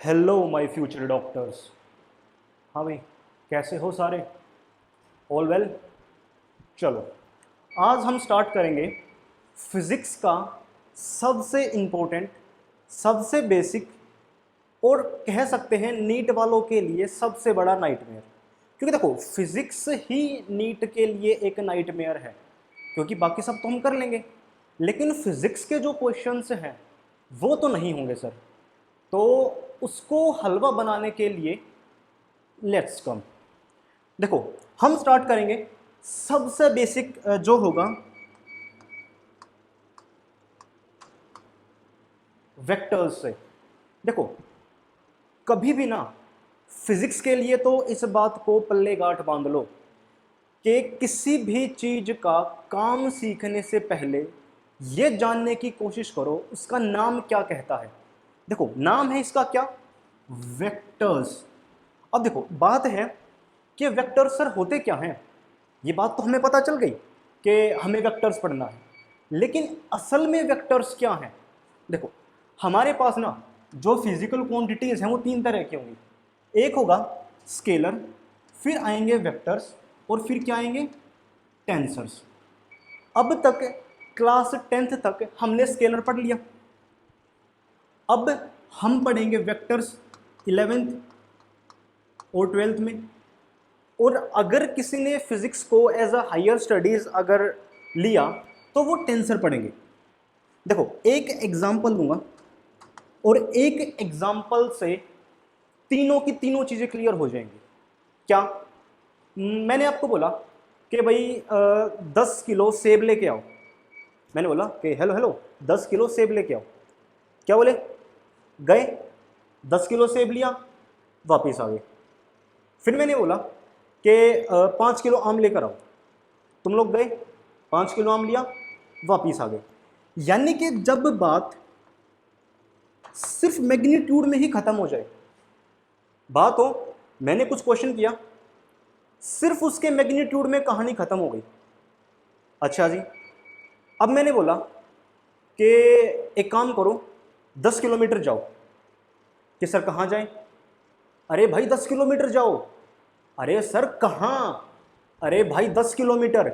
Hello my future doctors. हाँ भाई, कैसे हो सारे? All well? चलो, आज हम स्टार्ट करेंगे फिज़िक्स का सबसे इम्पोर्टेंट, सबसे बेसिक और कह सकते हैं नीट वालों के लिए सबसे बड़ा नाइटमेयर। क्योंकि देखो, फिज़िक्स ही नीट के लिए एक नाइटमेयर है, क्योंकि बाकी सब तो हम कर लेंगे, लेकिन फिज़िक्स के जो क्वेश्चंस हैं वो तो नहीं होंगे सर। तो उसको हलवा बनाने के लिए लेट्स कम। देखो, हम स्टार्ट करेंगे सबसे बेसिक जो होगा वेक्टर्स से। देखो, कभी भी ना फिजिक्स के लिए तो इस बात को पल्ले गांठ बांध लो कि किसी भी चीज का काम सीखने से पहले ये जानने की कोशिश करो उसका नाम क्या कहता है। देखो, नाम है इसका क्या? वेक्टर्स। अब देखो, बात है कि वेक्टर्स सर होते क्या हैं। ये बात तो हमें पता चल गई कि हमें वेक्टर्स पढ़ना है, लेकिन असल में वेक्टर्स क्या हैं? देखो, हमारे पास ना जो फिजिकल क्वांटिटीज हैं वो तीन तरह की होंगी। एक होगा स्केलर, फिर आएंगे वेक्टर्स, और फिर क्या आएंगे? टेंसर्स। अब तक क्लास 10th तक हमने स्केलर पढ़ लिया। अब हम पढ़ेंगे वेक्टर्स 11th और 12th में। और अगर किसी ने फिजिक्स को एज अ हायर स्टडीज अगर लिया तो वो टेंसर पढ़ेंगे। देखो, एक एग्जांपल दूंगा और एक एग्जांपल से तीनों की तीनों चीजें क्लियर हो जाएंगी। क्या? मैंने आपको बोला कि भाई 10 किलो सेब लेके आओ। मैंने बोला कि हेलो हेलो 10 किलो सेब लेके आओ। क्या बोले? गए, 10 किलो सेब लिया, वापिस आ गए। फिर मैंने बोला कि 5 किलो आम लेकर आओ। तुम लोग गए, 5 किलो आम लिया, वापिस आ गए। यानी कि जब बात सिर्फ मैग्नीट्यूड में ही खत्म हो जाए, बात हो मैंने कुछ क्वेश्चन किया, सिर्फ उसके मैग्नीट्यूड में कहानी खत्म हो गई। अच्छा जी, अब मैंने बोला कि एक काम करो, 10 किलोमीटर जाओ। कि सर कहाँ जाएं? अरे भाई 10 किलोमीटर जाओ। अरे सर कहाँ? अरे भाई 10 किलोमीटर।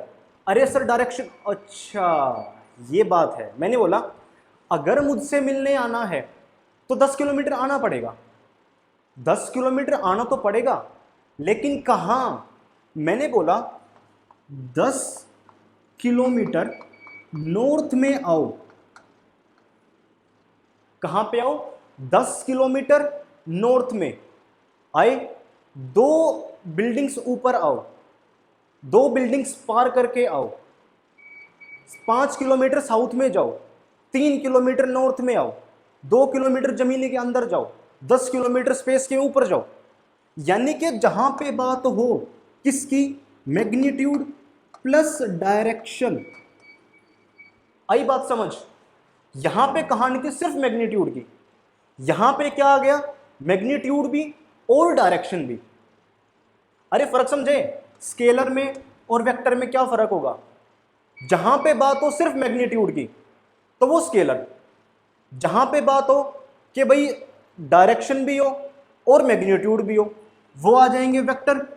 अरे सर डायरेक्शन। अच्छा, ये बात है। मैंने बोला अगर मुझसे मिलने आना है तो 10 किलोमीटर आना पड़ेगा। 10 किलोमीटर आना तो पड़ेगा, लेकिन कहाँ? मैंने बोला 10 किलोमीटर नॉर्थ में आओ। कहाँ पे आओ? 10 किलोमीटर नॉर्थ में आए, 2 बिल्डिंग्स ऊपर आओ, 2 बिल्डिंग्स पार करके आओ, 5 किलोमीटर साउथ में जाओ, 3 किलोमीटर नॉर्थ में आओ, 2 किलोमीटर जमीन के अंदर जाओ, 10 किलोमीटर स्पेस के ऊपर जाओ। यानी कि जहां पे बात हो किसकी? Magnitude plus direction. आई बात समझ? यहां पे कहानी थी सिर्फ मैग्नीट्यूड की, यहां पे क्या आ गया? मैग्नीट्यूड भी और डायरेक्शन भी। अरे फर्क समझे? स्केलर में और वेक्टर में क्या फर्क होगा? जहां पे बात हो सिर्फ मैग्नीट्यूड की तो वो स्केलर, जहां पे बात हो कि भाई डायरेक्शन भी हो और मैग्नीट्यूड भी हो, वो आ जाएंगे वेक्टर।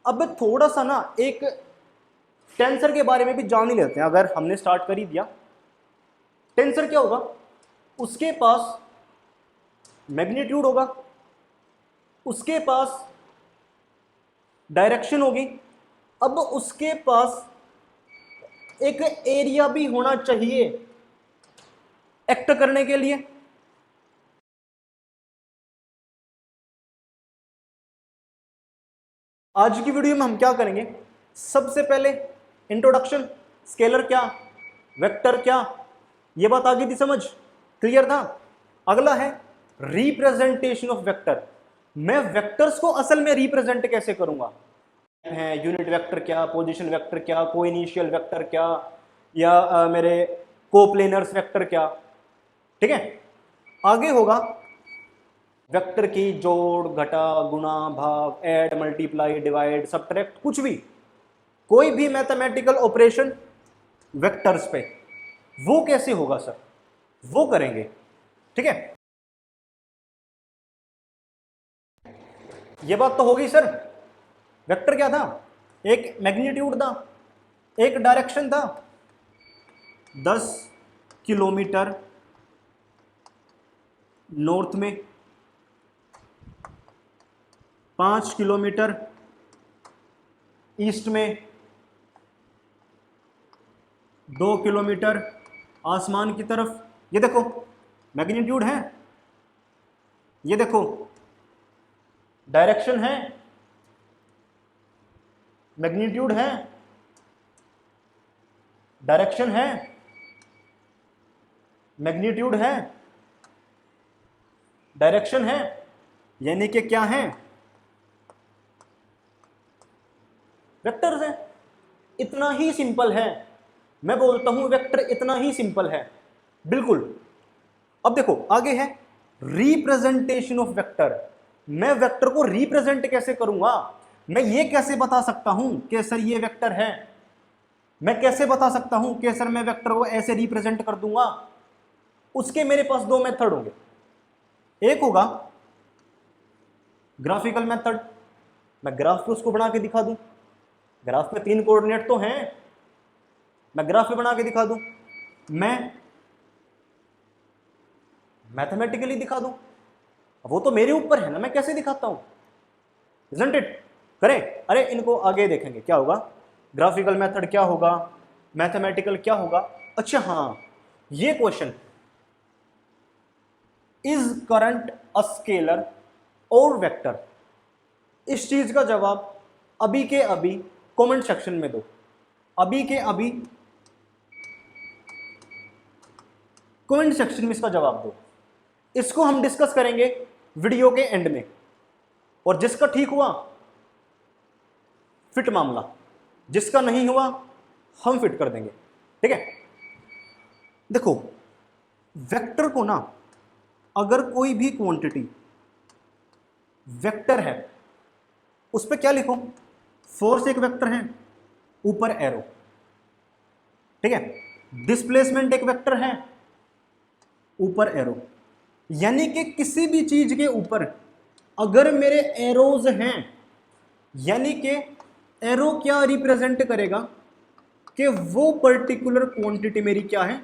अब थोड़ा सा ना एक टेंसर के बारे में भी जान ही लेते हैं। अगर हमने स्टार्ट कर ही दिया, टेंसर क्या होगा? उसके पास मैग्नीट्यूड होगा, उसके पास डायरेक्शन होगी, अब उसके पास एक एरिया भी होना चाहिए एक्ट करने के लिए। आज की वीडियो में हम क्या करेंगे? सबसे पहले इंट्रोडक्शन, स्केलर क्या, वेक्टर क्या, ये बात आ गई थी समझ? क्लियर था? अगला है रिप्रेजेंटेशन ऑफ वेक्टर। मैं वेक्टर्स को असल में रिप्रेजेंट कैसे करूंगा? है यूनिट वेक्टर क्या, पोजीशन वेक्टर क्या, कोइनिशियल वेक्टर क्या, या मेरे कोप्लेनर्स वेक्टर क्या। ठीक है? आगे होगा वेक्टर की जोड़, घटा, गुणा, भाग, ऐड, मल्टीप्लाई, डिवाइड, सबट्रैक्ट, कुछ भी, कोई भी मैथमेटिकल ऑपरेशन वेक्टर्स पे, वो कैसे होगा सर? वो करेंगे। ठीक है? ये बात तो हो गई सर। वेक्टर क्या था? एक मैग्नीट्यूड था, एक डायरेक्शन था। 10 किलोमीटर नॉर्थ में, 5 किलोमीटर ईस्ट में, 2 किलोमीटर आसमान की तरफ। ये देखो मैग्नीट्यूड है, ये देखो डायरेक्शन है, मैग्नीट्यूड है, डायरेक्शन है, मैग्नीट्यूड है, डायरेक्शन है, यानी कि क्या है? वेक्टर्स है। इतना ही सिंपल है। मैं बोलता हूं वेक्टर इतना ही सिंपल है, बिल्कुल। अब देखो आगे है रिप्रेजेंटेशन ऑफ वेक्टर। मैं वेक्टर को रिप्रेजेंट कैसे करूंगा? मैं ये कैसे बता सकता हूं कि सर ये वेक्टर है? मैं कैसे बता सकता हूं कि सर मैं वेक्टर को ऐसे रिप्रेजेंट कर दूंगा? उसके मेरे पास दो मेथड होंगे। एक होगा ग्राफिकल मेथड, मैं ग्राफ पे उसको बना के दिखा दूं। ग्राफ में 3 कोऑर्डिनेट तो हैं, मैं ग्राफ पे बना के दिखा दूं। मैं मैथमेटिकली दिखा दूं, वो तो मेरे ऊपर है ना, मैं कैसे दिखाता हूं। Isn't it? करें? अरे इनको आगे देखेंगे क्या होगा, ग्राफिकल मेथड क्या होगा, मैथमेटिकल क्या होगा। अच्छा हाँ, ये question, is current a scalar और वेक्टर, इस चीज का जवाब अभी के अभी कमेंट सेक्शन में दो। अभी के अभी कमेंट सेक्शन में इसका जवाब दो। इसको हम डिस्कस करेंगे वीडियो के एंड में, और जिसका ठीक हुआ फिट मामला, जिसका नहीं हुआ हम फिट कर देंगे। ठीक है? देखो वेक्टर को ना, अगर कोई भी क्वांटिटी वेक्टर है उस पर क्या लिखो? फोर्स एक वेक्टर है, ऊपर एरो। ठीक है? डिस्प्लेसमेंट एक वेक्टर है, ऊपर एरो। यानी कि किसी भी चीज के ऊपर अगर मेरे एरोज हैं, यानी कि एरो क्या रिप्रेजेंट करेगा कि वो पर्टिकुलर क्वांटिटी मेरी क्या है?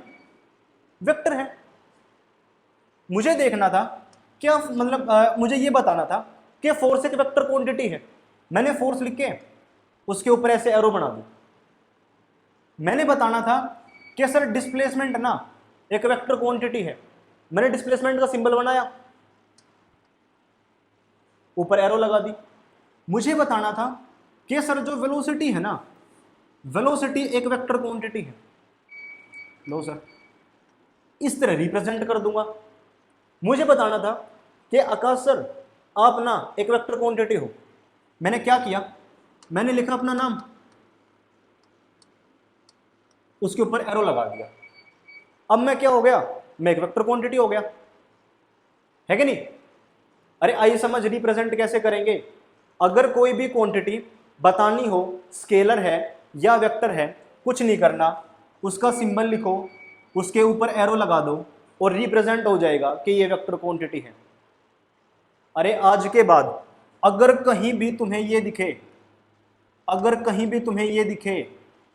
वेक्टर है। मुझे देखना था क्या, मतलब मुझे ये बताना था कि फोर्स एक वेक्टर क्वांटिटी है। मैंने फोर्स लिख के उसके ऊपर ऐसे एरो बना दी। मैंने बताना था कि सर डिस्प्लेसमेंट ना एक वेक्टर क्वांटिटी है। मैंने डिस्प्लेसमेंट का सिंबल बनाया, ऊपर एरो लगा दी। मुझे बताना था कि सर जो वेलोसिटी है ना, वेलोसिटी एक वेक्टर क्वांटिटी है। लो सर, इस तरह रिप्रेजेंट कर दूंगा। मुझे बताना था कि आकाश सर आप ना एक वेक्टर क्वांटिटी हो। मैंने क्या किया? मैंने लिखा अपना नाम, उसके ऊपर एरो लगा दिया। अब मैं क्या हो गया? मैं एक वेक्टर क्वांटिटी हो गया, है कि नहीं? अरे आइए समझ रिप्रेजेंट कैसे करेंगे। अगर कोई भी क्वांटिटी बतानी हो, स्केलर है या वेक्टर है, कुछ नहीं करना, उसका सिंबल लिखो, उसके ऊपर एरो लगा दो और रिप्रेजेंट हो जाएगा कि ये वेक्टर क्वांटिटी है। अरे आज के बाद अगर कहीं भी तुम्हें ये दिखे, अगर कहीं भी तुम्हें ये दिखे,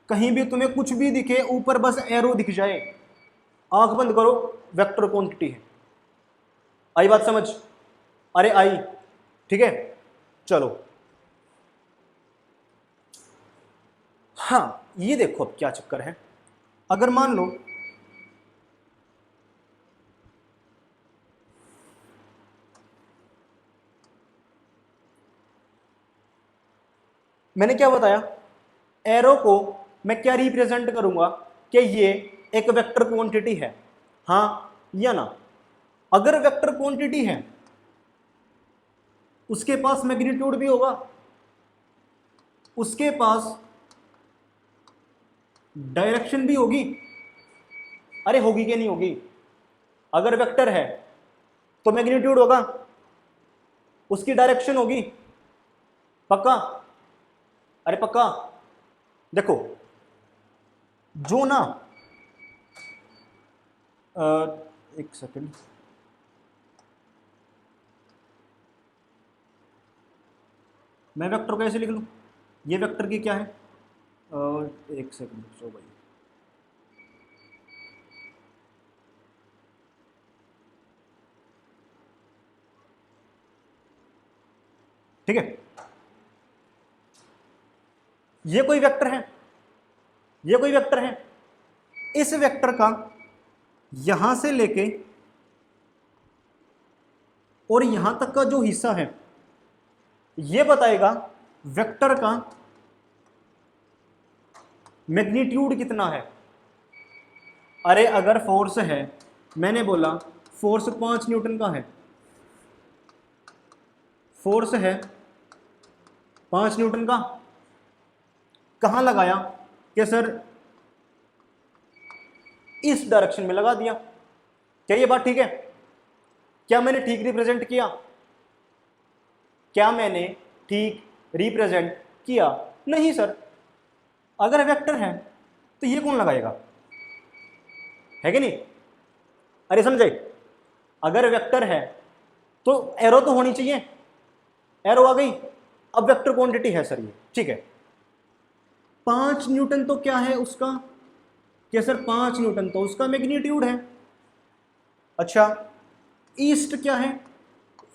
कहीं भी तुम्हें कुछ भी दिखे, ऊपर बस एरो दिख जाए, आंख बंद करो, वेक्टर क्वांटिटी है। आई बात समझ? अरे आई, ठीक है? चलो हाँ, ये देखो अब क्या चक्कर है। अगर मान लो मैंने क्या बताया, एरो को मैं क्या रिप्रेजेंट करूंगा कि ये एक वेक्टर क्वांटिटी है, हाँ या ना? अगर वेक्टर क्वांटिटी है उसके पास मैग्नीट्यूड भी होगा, उसके पास डायरेक्शन भी होगी। अरे होगी कि नहीं होगी? अगर वेक्टर है तो मैग्नीट्यूड होगा, उसकी डायरेक्शन होगी, पक्का? अरे पक्का। देखो जो ना एक सेकंड, मैं वेक्टर को ऐसे लिख लूँ, ये वेक्टर की क्या है, एक सेकंड सो भाई, ठीक है, ये कोई वेक्टर है, ये कोई वेक्टर है, इस वेक्टर का यहां से लेके और यहां तक का जो हिस्सा है ये बताएगा वेक्टर का मैग्नीट्यूड कितना है। अरे अगर फोर्स है, मैंने बोला फोर्स 5 न्यूटन का है, फोर्स है 5 न्यूटन का, कहां लगाया कि सर इस डायरेक्शन में लगा दिया, क्या ये बात ठीक है? क्या मैंने ठीक रिप्रेजेंट किया? क्या मैंने ठीक रिप्रेजेंट किया? नहीं सर, अगर वेक्टर है तो ये कौन लगाएगा, है कि नहीं? अरे समझे, अगर वेक्टर है तो एरो तो होनी चाहिए, एरो आ गई, अब वेक्टर क्वांटिटी है सर ये, ठीक है। 5 न्यूटन तो क्या है उसका, क्या सर 5 न्यूटन तो उसका मैग्नीट्यूड है। अच्छा ईस्ट क्या है,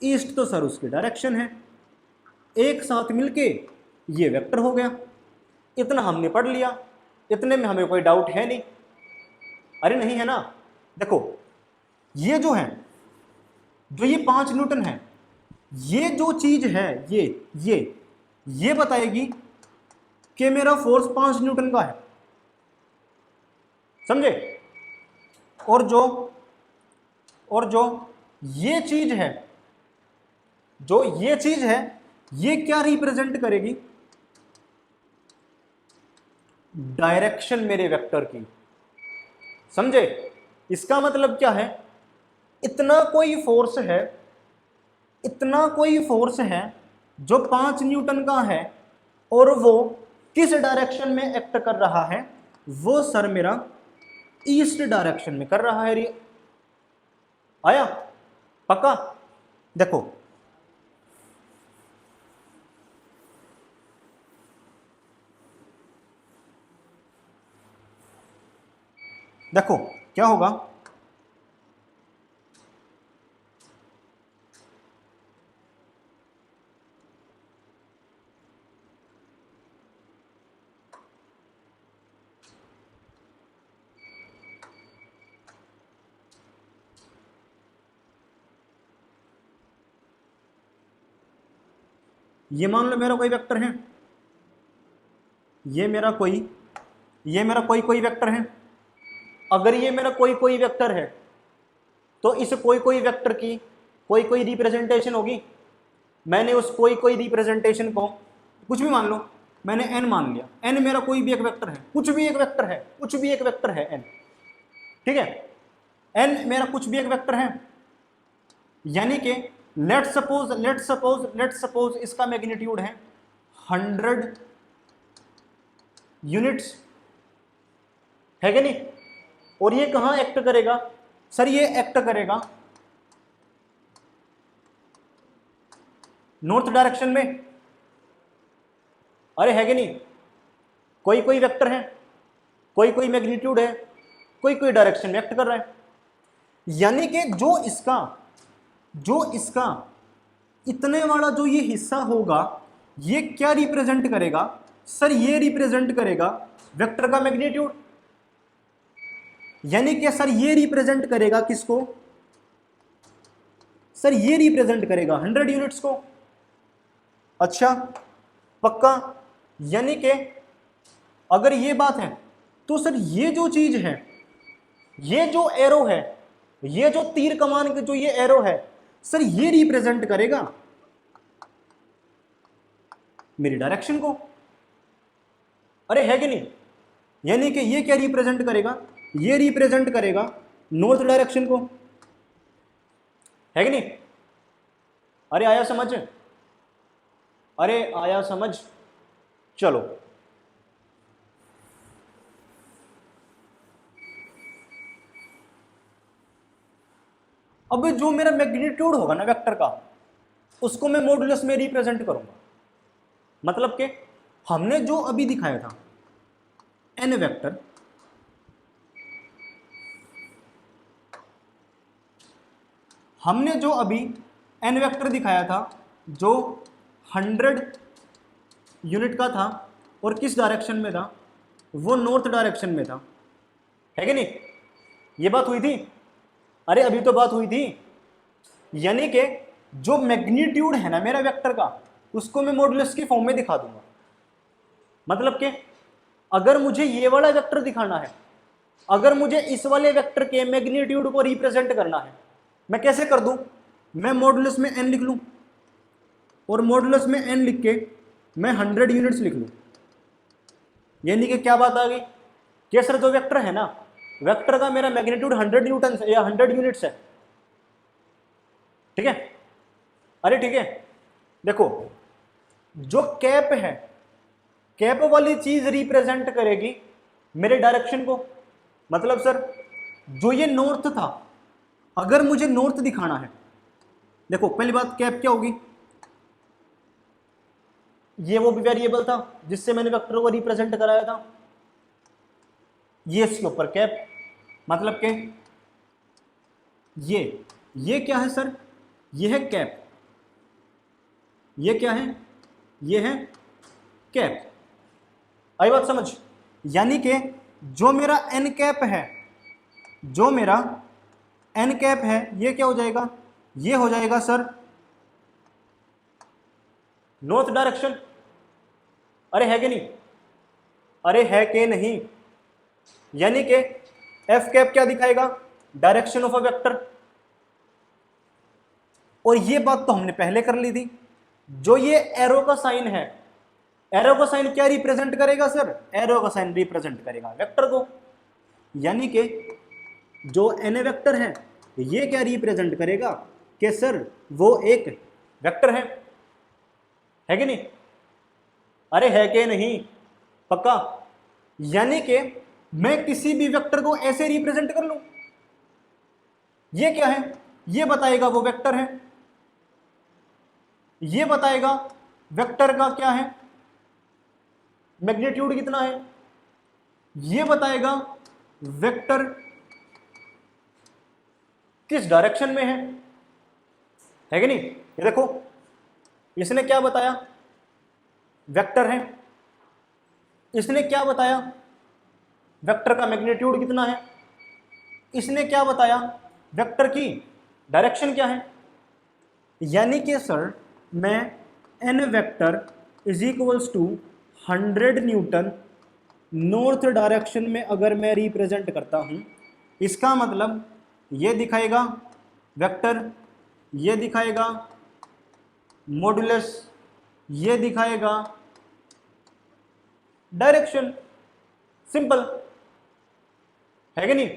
ईस्ट तो सर उसकी डायरेक्शन है, एक साथ मिलके ये वेक्टर हो गया। इतना हमने पढ़ लिया, इतने में हमें कोई डाउट है नहीं? अरे नहीं है ना। देखो ये जो है, जो ये 5 न्यूटन है, ये जो चीज है ये बताएगी कि मेरा फोर्स 5 न्यूटन का है, समझे? और जो ये चीज है, जो ये चीज है, ये क्या रिप्रेजेंट करेगी, डायरेक्शन मेरे वेक्टर की, समझे? इसका मतलब क्या है, इतना कोई फोर्स है, इतना कोई फोर्स है जो 5 न्यूटन का है और वो किस डायरेक्शन में एक्ट कर रहा है, वो सर मेरा ईस्ट डायरेक्शन में कर रहा है। आया पक्का? देखो देखो क्या होगा, ये मान लो मेरा कोई वेक्टर है, ये मेरा कोई वेक्टर है। अगर ये मेरा कोई वेक्टर है तो इस कोई वेक्टर की कोई रिप्रेजेंटेशन होगी। मैंने उस कोई रिप्रेजेंटेशन को कुछ भी मान लो, मैंने n मान लिया, n मेरा कोई भी एक वेक्टर है, कुछ भी एक वेक्टर है n, ठीक है? n मेरा कुछ भी एक वेक्टर है, यानी कि लेट सपोज इसका मैग्नीट्यूड है 100 यूनिट्स, है कि नहीं? और ये कहां एक्ट करेगा सर, ये एक्ट करेगा नॉर्थ डायरेक्शन में। अरे है कि नहीं? कोई वेक्टर है, कोई मैग्नीट्यूड है, कोई डायरेक्शन में एक्ट कर रहा है, यानी कि जो इसका इतने वाला जो ये हिस्सा होगा, ये क्या रिप्रेजेंट करेगा सर, ये रिप्रेजेंट करेगा वेक्टर का मैग्नीट्यूड, यानी कि सर ये रिप्रेजेंट करेगा किसको सर, ये रिप्रेजेंट करेगा 100 यूनिट्स को। अच्छा पक्का? यानी कि अगर ये बात है तो सर ये जो चीज है, ये जो एरो है, ये जो तीर कमान के जो ये एरो है सर, ये रिप्रेजेंट करेगा मेरी डायरेक्शन को। अरे है कि नहीं? यानी कि ये क्या रिप्रेजेंट करेगा, ये रिप्रेजेंट करेगा नॉर्थ डायरेक्शन को, है कि नहीं? अरे आया समझ, अरे आया समझ। चलो अब जो मेरा मैग्नीट्यूड होगा ना वेक्टर का, उसको मैं मॉडुलस में रिप्रेजेंट करूंगा। मतलब कि हमने जो अभी दिखाया था n वेक्टर, हमने जो अभी n वेक्टर दिखाया था जो 100 यूनिट का था और किस डायरेक्शन में था, वो नॉर्थ डायरेक्शन में था, है कि नहीं? ये बात हुई थी, अरे अभी तो बात हुई थी। यानी कि जो मैग्नीट्यूड है ना मेरा वेक्टर का, उसको मैं मॉडुलस की फॉर्म में दिखा दूंगा। मतलब कि अगर मुझे ये वाला वेक्टर दिखाना है, अगर मुझे इस वाले वेक्टर के मैग्नीट्यूड को रिप्रेजेंट करना है, मैं कैसे कर दूं? मैं मॉडुलस में n लिख लूं और मॉडुलस में n लिख के मैं 100 यूनिट्स लिख लूं। यानी कि क्या बात आ गई कि सर जो वेक्टर है ना, वेक्टर का मेरा मैग्नीट्यूड 100 न्यूटन या 100 यूनिट्स है, ठीक है? अरे ठीक है, देखो जो कैप है, कैप वाली चीज रिप्रेजेंट करेगी मेरे डायरेक्शन को। मतलब सर जो ये नॉर्थ था, अगर मुझे नॉर्थ दिखाना है, देखो पहली बात कैप क्या होगी, ये वो भी वेरिएबल था जिससे मैंने वेक्टर को रिप्रेजेंट कराया था, ये इसके ऊपर कैप, मतलब कि ये क्या है सर, ये है कैप, ये क्या है, ये है कैप। आई बात समझ? यानी कि जो मेरा एन कैप है, जो मेरा एन कैप है, ये क्या हो जाएगा, ये हो जाएगा सर नॉर्थ डायरेक्शन। अरे है कि नहीं, अरे है कि नहीं? यानी कि एफ कैप क्या दिखाएगा, डायरेक्शन ऑफ अ वेक्टर। और ये बात तो हमने पहले कर ली थी, जो ये एरो का साइन है, एरो का साइन क्या रिप्रेजेंट करेगा सर, एरो का साइन रिप्रेजेंट करेगा वेक्टर को। यानी कि जो एन वेक्टर है ये क्या रिप्रेजेंट करेगा कि सर वो एक वेक्टर है कि नहीं? अरे है कि नहीं, पक्का? यानी कि मैं किसी भी वेक्टर को ऐसे रिप्रेजेंट कर लूं, ये क्या है, ये बताएगा वो वेक्टर है, ये बताएगा वेक्टर का क्या है, मैग्नीट्यूड कितना है, ये बताएगा वेक्टर किस डायरेक्शन में है कि नहीं? ये देखो इसने क्या बताया, वेक्टर है, इसने क्या बताया, वेक्टर का मैग्नीट्यूड कितना है, इसने क्या बताया, वेक्टर की डायरेक्शन क्या है। यानी कि सर मैं N vector is equals to 100 newton north direction में अगर मैं रिप्रेजेंट करता हूं, इसका मतलब ये दिखाएगा वेक्टर, ये दिखाएगा मॉडुलस, ये दिखाएगा डायरेक्शन। सिंपल है कि नहीं?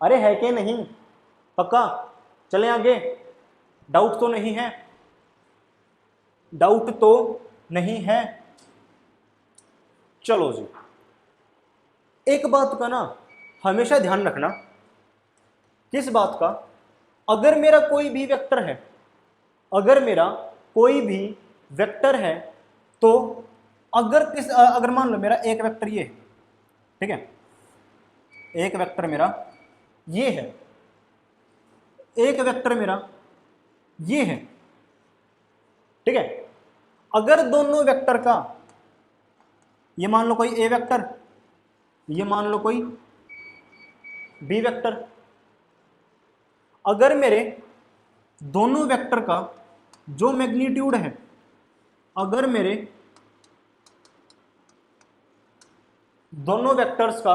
अरे है कि नहीं, पक्का? चलें आगे, डाउट तो नहीं है, डाउट तो नहीं है। चलो जी, एक बात का ना हमेशा ध्यान रखना, किस बात का, अगर मेरा कोई भी वेक्टर है, अगर मेरा कोई भी वेक्टर है, तो अगर मान लो मेरा एक वेक्टर ये है, ठीक है, एक वेक्टर मेरा ये है, एक वेक्टर मेरा ये है, ठीक है। अगर दोनों वेक्टर का, ये मान लो कोई ए वेक्टर, ये मान लो कोई बी वेक्टर, अगर मेरे दोनों वेक्टर का जो मैग्नीट्यूड है, अगर मेरे दोनों वेक्टर्स का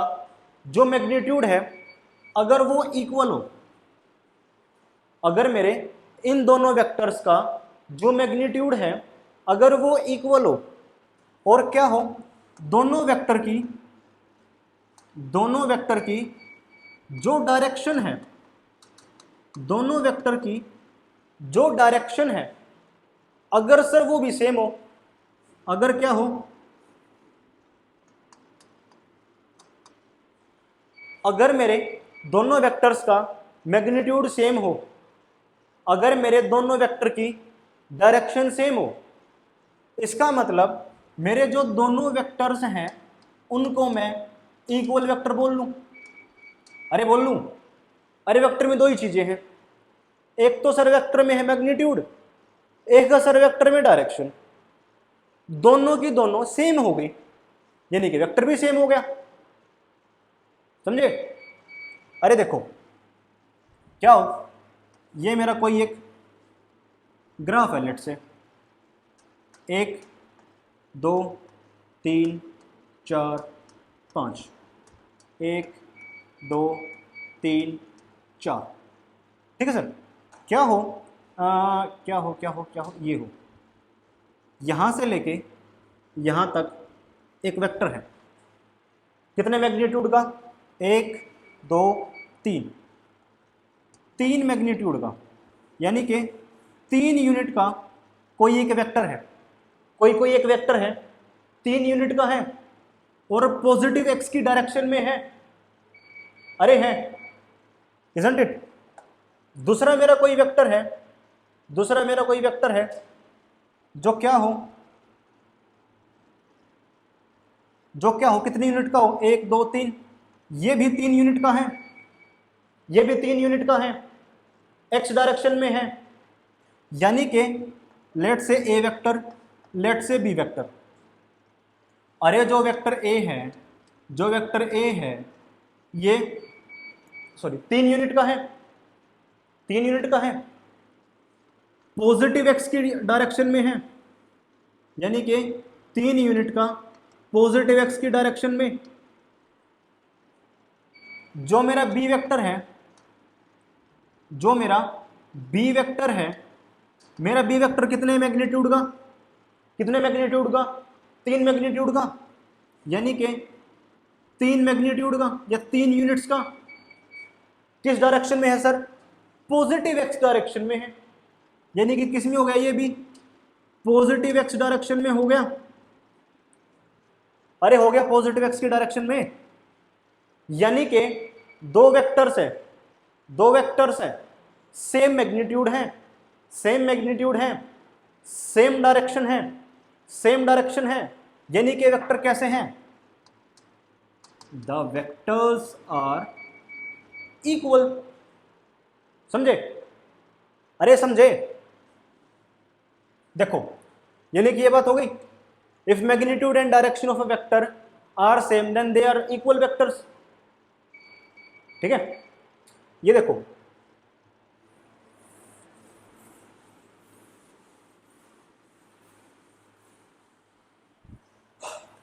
जो मैग्नीट्यूड है अगर वो इक्वल हो, अगर मेरे इन दोनों वेक्टर्स का जो मैग्नीट्यूड है अगर वो इक्वल हो, और क्या हो, दोनों वेक्टर की जो डायरेक्शन है, दोनों वेक्टर की जो डायरेक्शन है अगर सर वो भी सेम हो, अगर क्या हो, अगर मेरे दोनों वेक्टर्स का मैग्नीट्यूड सेम हो, अगर मेरे दोनों वेक्टर की डायरेक्शन सेम हो, इसका मतलब मेरे जो दोनों वेक्टर्स हैं उनको मैं इक्वल वेक्टर बोल लूं। अरे बोल लूं, अरे वेक्टर में दो ही चीजें हैं, एक तो सर वेक्टर में है मैग्नीट्यूड, एक है सर वेक्टर में डायरेक्शन। दोनों की दोनों सेम हो गई, यानी कि वेक्टर भी सेम हो गया। समझे? अरे देखो क्या हो, ये मेरा कोई एक ग्राफ है, लेट से 1 2 3 4 5, 1 2 3 4, ठीक है सर। क्या हो क्या हो क्या हो क्या हो, ये हो, यहां से लेके यहां तक एक वेक्टर है, कितने मैग्नीट्यूड का, 1 2 3, 3 मैग्नीट्यूड का, यानी कि 3 यूनिट का कोई एक वेक्टर है, कोई एक वेक्टर है 3 यूनिट का है और पॉजिटिव एक्स की डायरेक्शन में है। अरे है, इजंट इट? दूसरा मेरा कोई वेक्टर है, दूसरा मेरा कोई वेक्टर है जो क्या हो, जो क्या हो, कितने यूनिट का हो, 1 2 3, ये भी 3 यूनिट का है, ये भी 3 यूनिट का है, एक्स डायरेक्शन में है, यानी कि लेट से ए वेक्टर, लेट से बी वेक्टर। अरे जो वेक्टर ए है, जो वेक्टर ए है ये सॉरी 3 यूनिट का है, 3 यूनिट का है, पॉजिटिव एक्स की डायरेक्शन में है, यानी कि 3 यूनिट का पॉजिटिव एक्स की डायरेक्शन में। जो मेरा बी वेक्टर है, जो मेरा बी वेक्टर है, मेरा बी वेक्टर कितने मैग्नीट्यूड का, कितने मैग्नीट्यूड का, 3 मैग्नीट्यूड का, यानी कि 3 मैग्नीट्यूड का या 3 यूनिट्स का। किस डायरेक्शन में है सर? पॉजिटिव एक्स डायरेक्शन में है, यानी कि किस में हो गया, ये भी पॉजिटिव एक्स डायरेक्शन में हो गया। अरे हो गया पॉजिटिव एक्स की डायरेक्शन में, यानी कि दो वेक्टर्स है, दो वेक्टर्स है, सेम मैग्नीट्यूड है, सेम मैग्नीट्यूड है, सेम डायरेक्शन है, सेम डायरेक्शन है, यानी कि वेक्टर कैसे हैं, द वेक्टर्स आर इक्वल। समझे? अरे समझे? देखो, यानी कि ये बात हो गई, if magnitude and direction of a vector are same then they are equal vectors. ठीक है, ये देखो,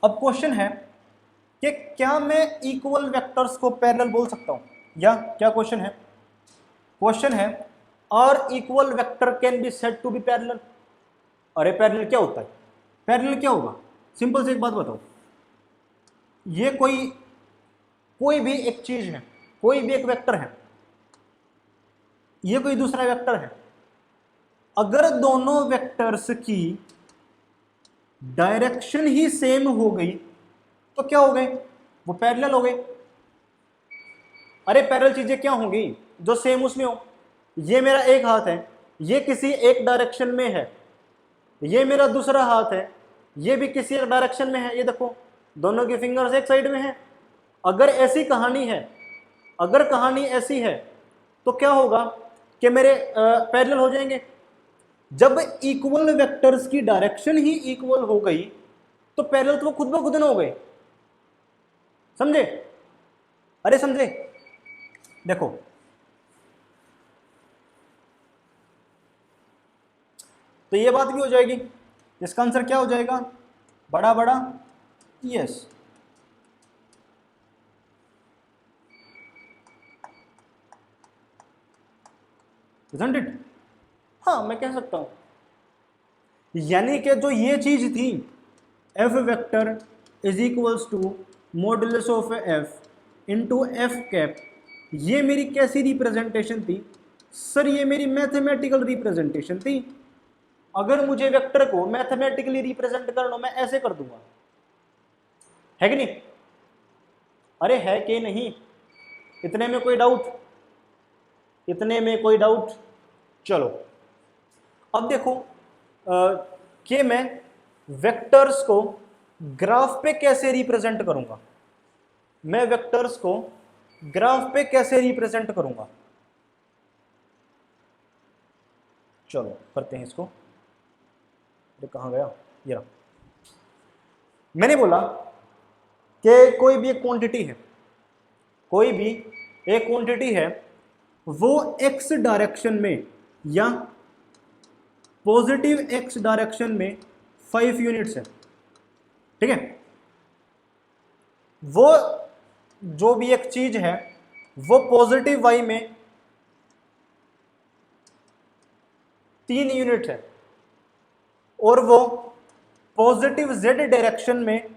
अब क्वेश्चन है कि क्या मैं इक्वल वेक्टर्स को पैरेलल बोल सकता हूं, या क्या क्वेश्चन है? क्वेश्चन है are equal vector can be said to be parallel. अरे पैरेलल क्या होता है? पैरेलल क्या होगा? सिंपल से एक बात बताओ, ये कोई भी एक चीज है, कोई भी एक वेक्टर है, ये कोई दूसरा वेक्टर है, अगर दोनों वेक्टर्स की डायरेक्शन ही सेम हो गई तो क्या हो गए? वो पैरेलल हो गए। अरे पैरेलल चीजें क्या होंगी? जो सेम उसमें हो। ये मेरा एक हाथ है, ये किसी एक डायरेक्शन में है, ये मेरा दूसरा हाथ है, ये भी किसी एक डायरेक्शन में है। ये देखो, दोनों के फिंगर्स एक साइड में हैं। अगर ऐसी कहानी है, अगर कहानी ऐसी है तो क्या होगा कि मेरे पैरेलल हो जाएंगे। जब इक्वल वेक्टर्स की डायरेक्शन ही इक्वल हो गई तो पैरेलल तो वो खुद ब खुद न हो गए। समझे? अरे समझे? देखो, तो ये बात भी हो जाएगी, इसका आंसर क्या हो जाएगा? बड़ा बड़ा यस। Isn't it? हाँ, मैं कह सकता हूं, यानी कि जो ये चीज थी F vector is equals to modulus of F into F cap, ये मेरी कैसी रिप्रेजेंटेशन थी सर? ये मेरी मैथमेटिकल रिप्रेजेंटेशन थी। अगर मुझे वेक्टर को मैथमेटिकली रिप्रेजेंट करना, मैं ऐसे कर दूंगा, है कि नहीं? अरे है कि नहीं? इतने में कोई डाउट? इतने में कोई डाउट? चलो अब देखो कि मैं वेक्टर्स को ग्राफ पे कैसे रिप्रेजेंट करूंगा, मैं वेक्टर्स को ग्राफ पे कैसे रिप्रेजेंट करूंगा। चलो करते हैं इसको। अरे कहाँ गया ये रहा। मैंने बोला कि कोई भी एक क्वांटिटी है, कोई भी एक क्वांटिटी है, वो एक्स डायरेक्शन में या पॉजिटिव एक्स डायरेक्शन में 5 यूनिट्स है, ठीक है। वो जो भी एक चीज है वो पॉजिटिव वाई में 3 यूनिट है और वो पॉजिटिव जेड डायरेक्शन में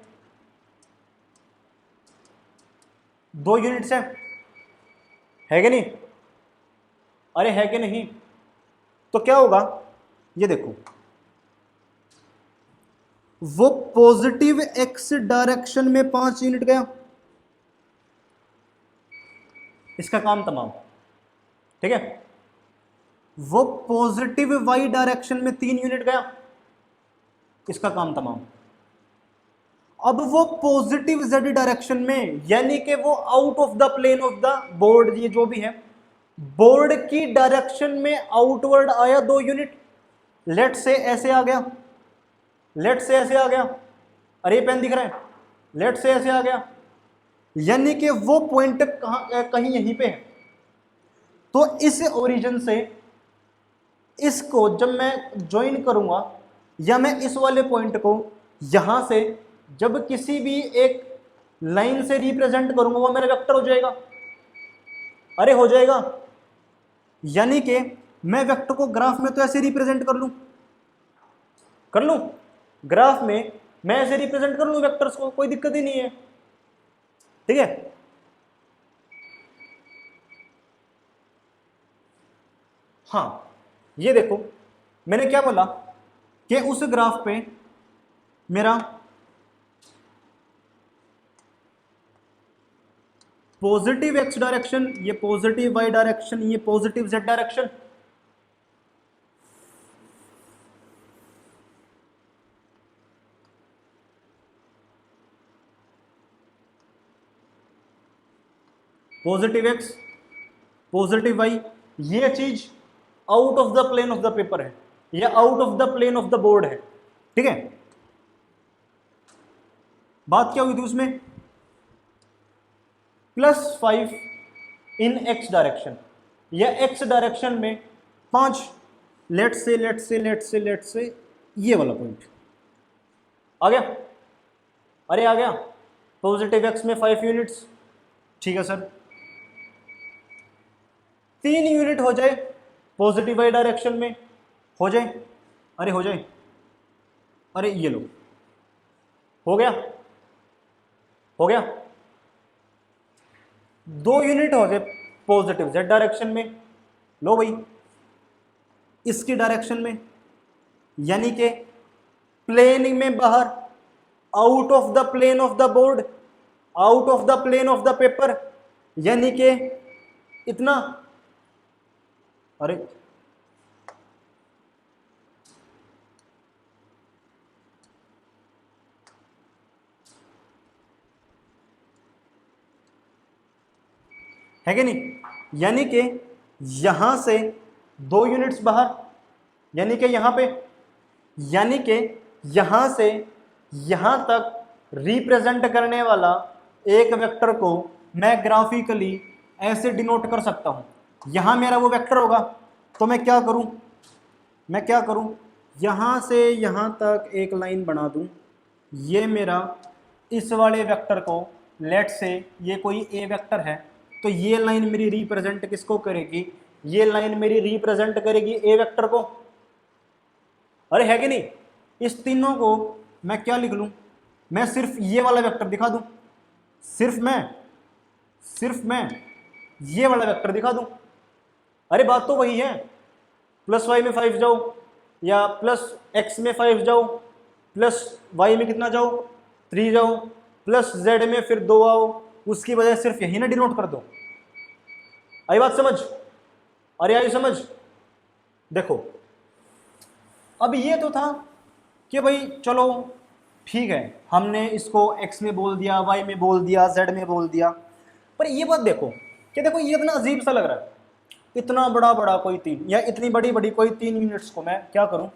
2 यूनिट्स है कि नहीं। अरे है कि नहीं। तो क्या होगा, ये देखो, वो पॉजिटिव एक्स डायरेक्शन में 5 यूनिट गया, इसका काम तमाम, ठीक है। वो पॉजिटिव वाई डायरेक्शन में 3 यूनिट गया, इसका काम तमाम। अब वो पॉजिटिव जेड डायरेक्शन में, यानी कि वो out of the plane of the board, ये जो भी है बोर्ड की डायरेक्शन में आउटवर्ड आया 2 यूनिट। लेट से ऐसे आ गया, लेट से ऐसे आ गया, अरे पेन दिख रहा है, लेट से ऐसे आ गया, यानी कि वो पॉइंट कहीं यहीं पे है। तो इस ओरिजिन से इसको जब मैं ज्वाइन करूंगा या मैं इस वाले पॉइंट को यहां से जब किसी भी एक लाइन से रिप्रेजेंट करूंगा, वो मेरा वेक्टर हो जाएगा। अरे हो जाएगा, यानी कि मैं वेक्टर को ग्राफ में तो ऐसे रिप्रेजेंट कर लूं, ग्राफ में मैं ऐसे रिप्रेजेंट कर लूं वेक्टर्स को, कोई दिक्कत ही नहीं है, ठीक है। हाँ ये देखो, मैंने क्या बोला कि उस ग्राफ पे मेरा पॉजिटिव एक्स डायरेक्शन, ये पॉजिटिव वाई डायरेक्शन, ये positive Z direction, positive X positive Y, ये चीज out of the plane of the paper है, या out of the plane of the board है, ठीक है। बात क्या हुई थी उसमें, +5 इन एक्स डायरेक्शन, या एक्स डायरेक्शन में 5, लेट से ये वाला पॉइंट आ गया। अरे आ गया, पॉजिटिव एक्स में 5 यूनिट्स, ठीक है सर। 3 यूनिट हो जाए पॉजिटिव वाई डायरेक्शन में, हो जाए, अरे हो जाए, अरे ये लो, हो गया, हो गया। 2 यूनिट हो जाए पॉजिटिव जेड डायरेक्शन में, लो भाई इसकी डायरेक्शन में, यानी कि प्लेन में बाहर, out of the plane of the board, out of the plane of the paper, यानी कि इतना। अरे है कि नहीं, यानी कि यहां से 2 यूनिट्स बाहर, यानी कि यहां पे, यानी कि यहां से यहां तक रिप्रेजेंट करने वाला एक वेक्टर को मैं ग्राफिकली ऐसे डिनोट कर सकता हूं। यहां मेरा वो वेक्टर होगा, तो मैं क्या करूं, यहां से यहां तक एक लाइन बना दूं। ये मेरा इस वाले वेक्टर को, लेट से ये कोई ए वेक्टर है, तो ये लाइन मेरी रिप्रेजेंट किसको करेगी, ये लाइन मेरी रिप्रेजेंट करेगी ए वेक्टर को। अरे है कि नहीं। इस तीनों को मैं क्या लिख लूं, मैं सिर्फ ये वाला वेक्टर दिखा दूं, सिर्फ मैं ये वाला वेक्टर दिखा दूं। अरे बात तो वही है, +y में 5 जाओ, या +x में 5 जाओ, +y में कितना जाओ 3 जाओ, +z में फिर 2 आओ, उसकी वजह सिर्फ यही ना डिनोट कर दो। आई बात समझ, अरे आई समझ। देखो अब ये तो था कि भाई चलो ठीक है, हमने इसको x में बोल दिया, y में बोल दिया, z में बोल दिया, पर ये बात देखो कि देखो ये इतना अजीब सा लग रहा है, इतना बड़ा बड़ा कोई तीन या इतनी बड़ी बड़ी कोई 3 यूनिट्स को मैं क्या करूं,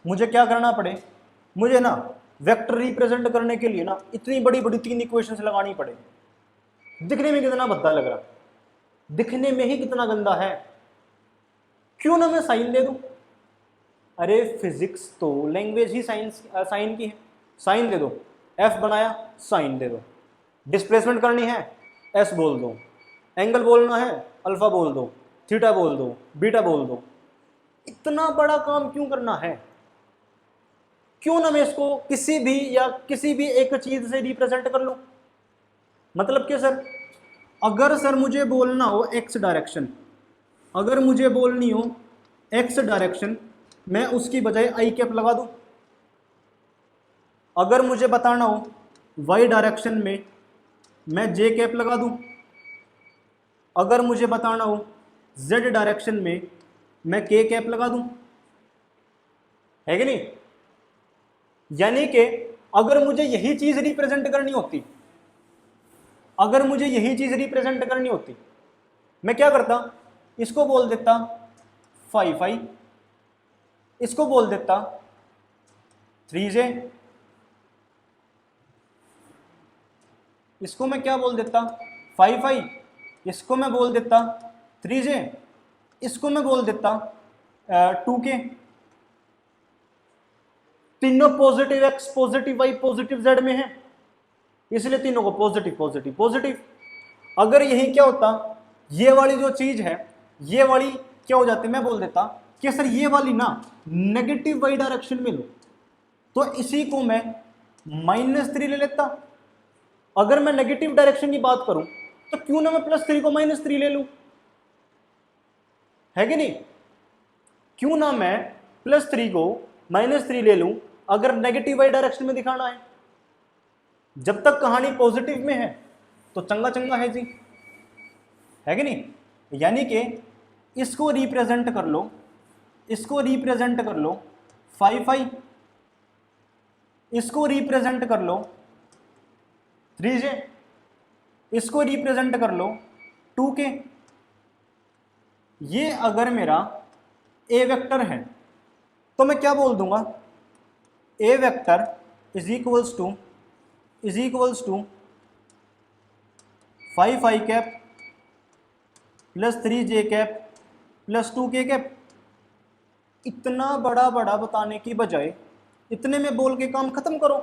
मुझे क्या करना पड़े, मुझे ना वेक्टर रिप्रेजेंट करने के लिए ना इतनी बड़ी बड़ी 3 इक्वेशंस लगानी पड़े। दिखने में कितना भद्दा लग रहा, दिखने में ही कितना गंदा है, क्यों ना मैं साइन दे दूं। अरे फिजिक्स तो लैंग्वेज ही साइन की है, साइन दे दो, एफ बनाया साइन दे दो, डिस्प्लेसमेंट करनी है एस बोल दो, एंगल बोलना है अल्फा बोल दो, थीटा बोल दो, बीटा बोल दो। इतना बड़ा काम क्यों करना है, क्यों ना मैं इसको किसी भी एक चीज से रिप्रेजेंट कर लूं। मतलब क्या सर, अगर सर मुझे बोलना हो एक्स डायरेक्शन, अगर मुझे बोलनी हो एक्स डायरेक्शन, मैं उसकी बजाय आई कैप लगा दूं। अगर मुझे बताना हो वाई डायरेक्शन में, मैं जे कैप लगा दूं। अगर मुझे बताना हो जेड डायरेक्शन में, मैं के कैप लगा दूं, है कि नहीं। यानी कि अगर मुझे यही चीज रिप्रेजेंट करनी होती, अगर मुझे यही चीज रिप्रेजेंट करनी होती, मैं क्या करता, इसको बोल देता फाई फाई, इसको बोल देता 3J, इसको मैं क्या बोल देता फाई फाई, इसको मैं बोल देता 3J, इसको मैं बोल देता 2K। तीनों positive X, positive Y, positive Z में है, इसलिए तीनों को पॉजिटिव पॉजिटिव पॉजिटिव। अगर यही क्या होता, ये वाली जो चीज है, ये वाली क्या हो जाती, मैं बोल देता कि सर ये वाली ना नेगेटिव वाई डायरेक्शन में लो, तो इसी को मैं -3 ले लेता। अगर मैं नेगेटिव डायरेक्शन की बात करूं तो क्यों ना मैं +3 को -3 ले लूं, है कि नहीं। क्यों ना मैं +3 को -3 ले लूं, अगर नेगेटिव वाई डायरेक्शन में दिखाना है। जब तक कहानी पॉजिटिव में है तो चंगा चंगा है जी, है कि नहीं। यानी कि इसको रिप्रेजेंट कर लो, इसको रिप्रेजेंट कर लो फाई फाई, इसको रिप्रेजेंट कर लो 3J, इसको रिप्रेजेंट कर लो 2K। ये अगर मेरा ए वेक्टर है तो मैं क्या बोल दूंगा, a vector is equals to phi phi cap +3J cap +2K cap. इतना बड़ा बड़ा बताने की बजाय इतने में बोल के काम खत्म करो।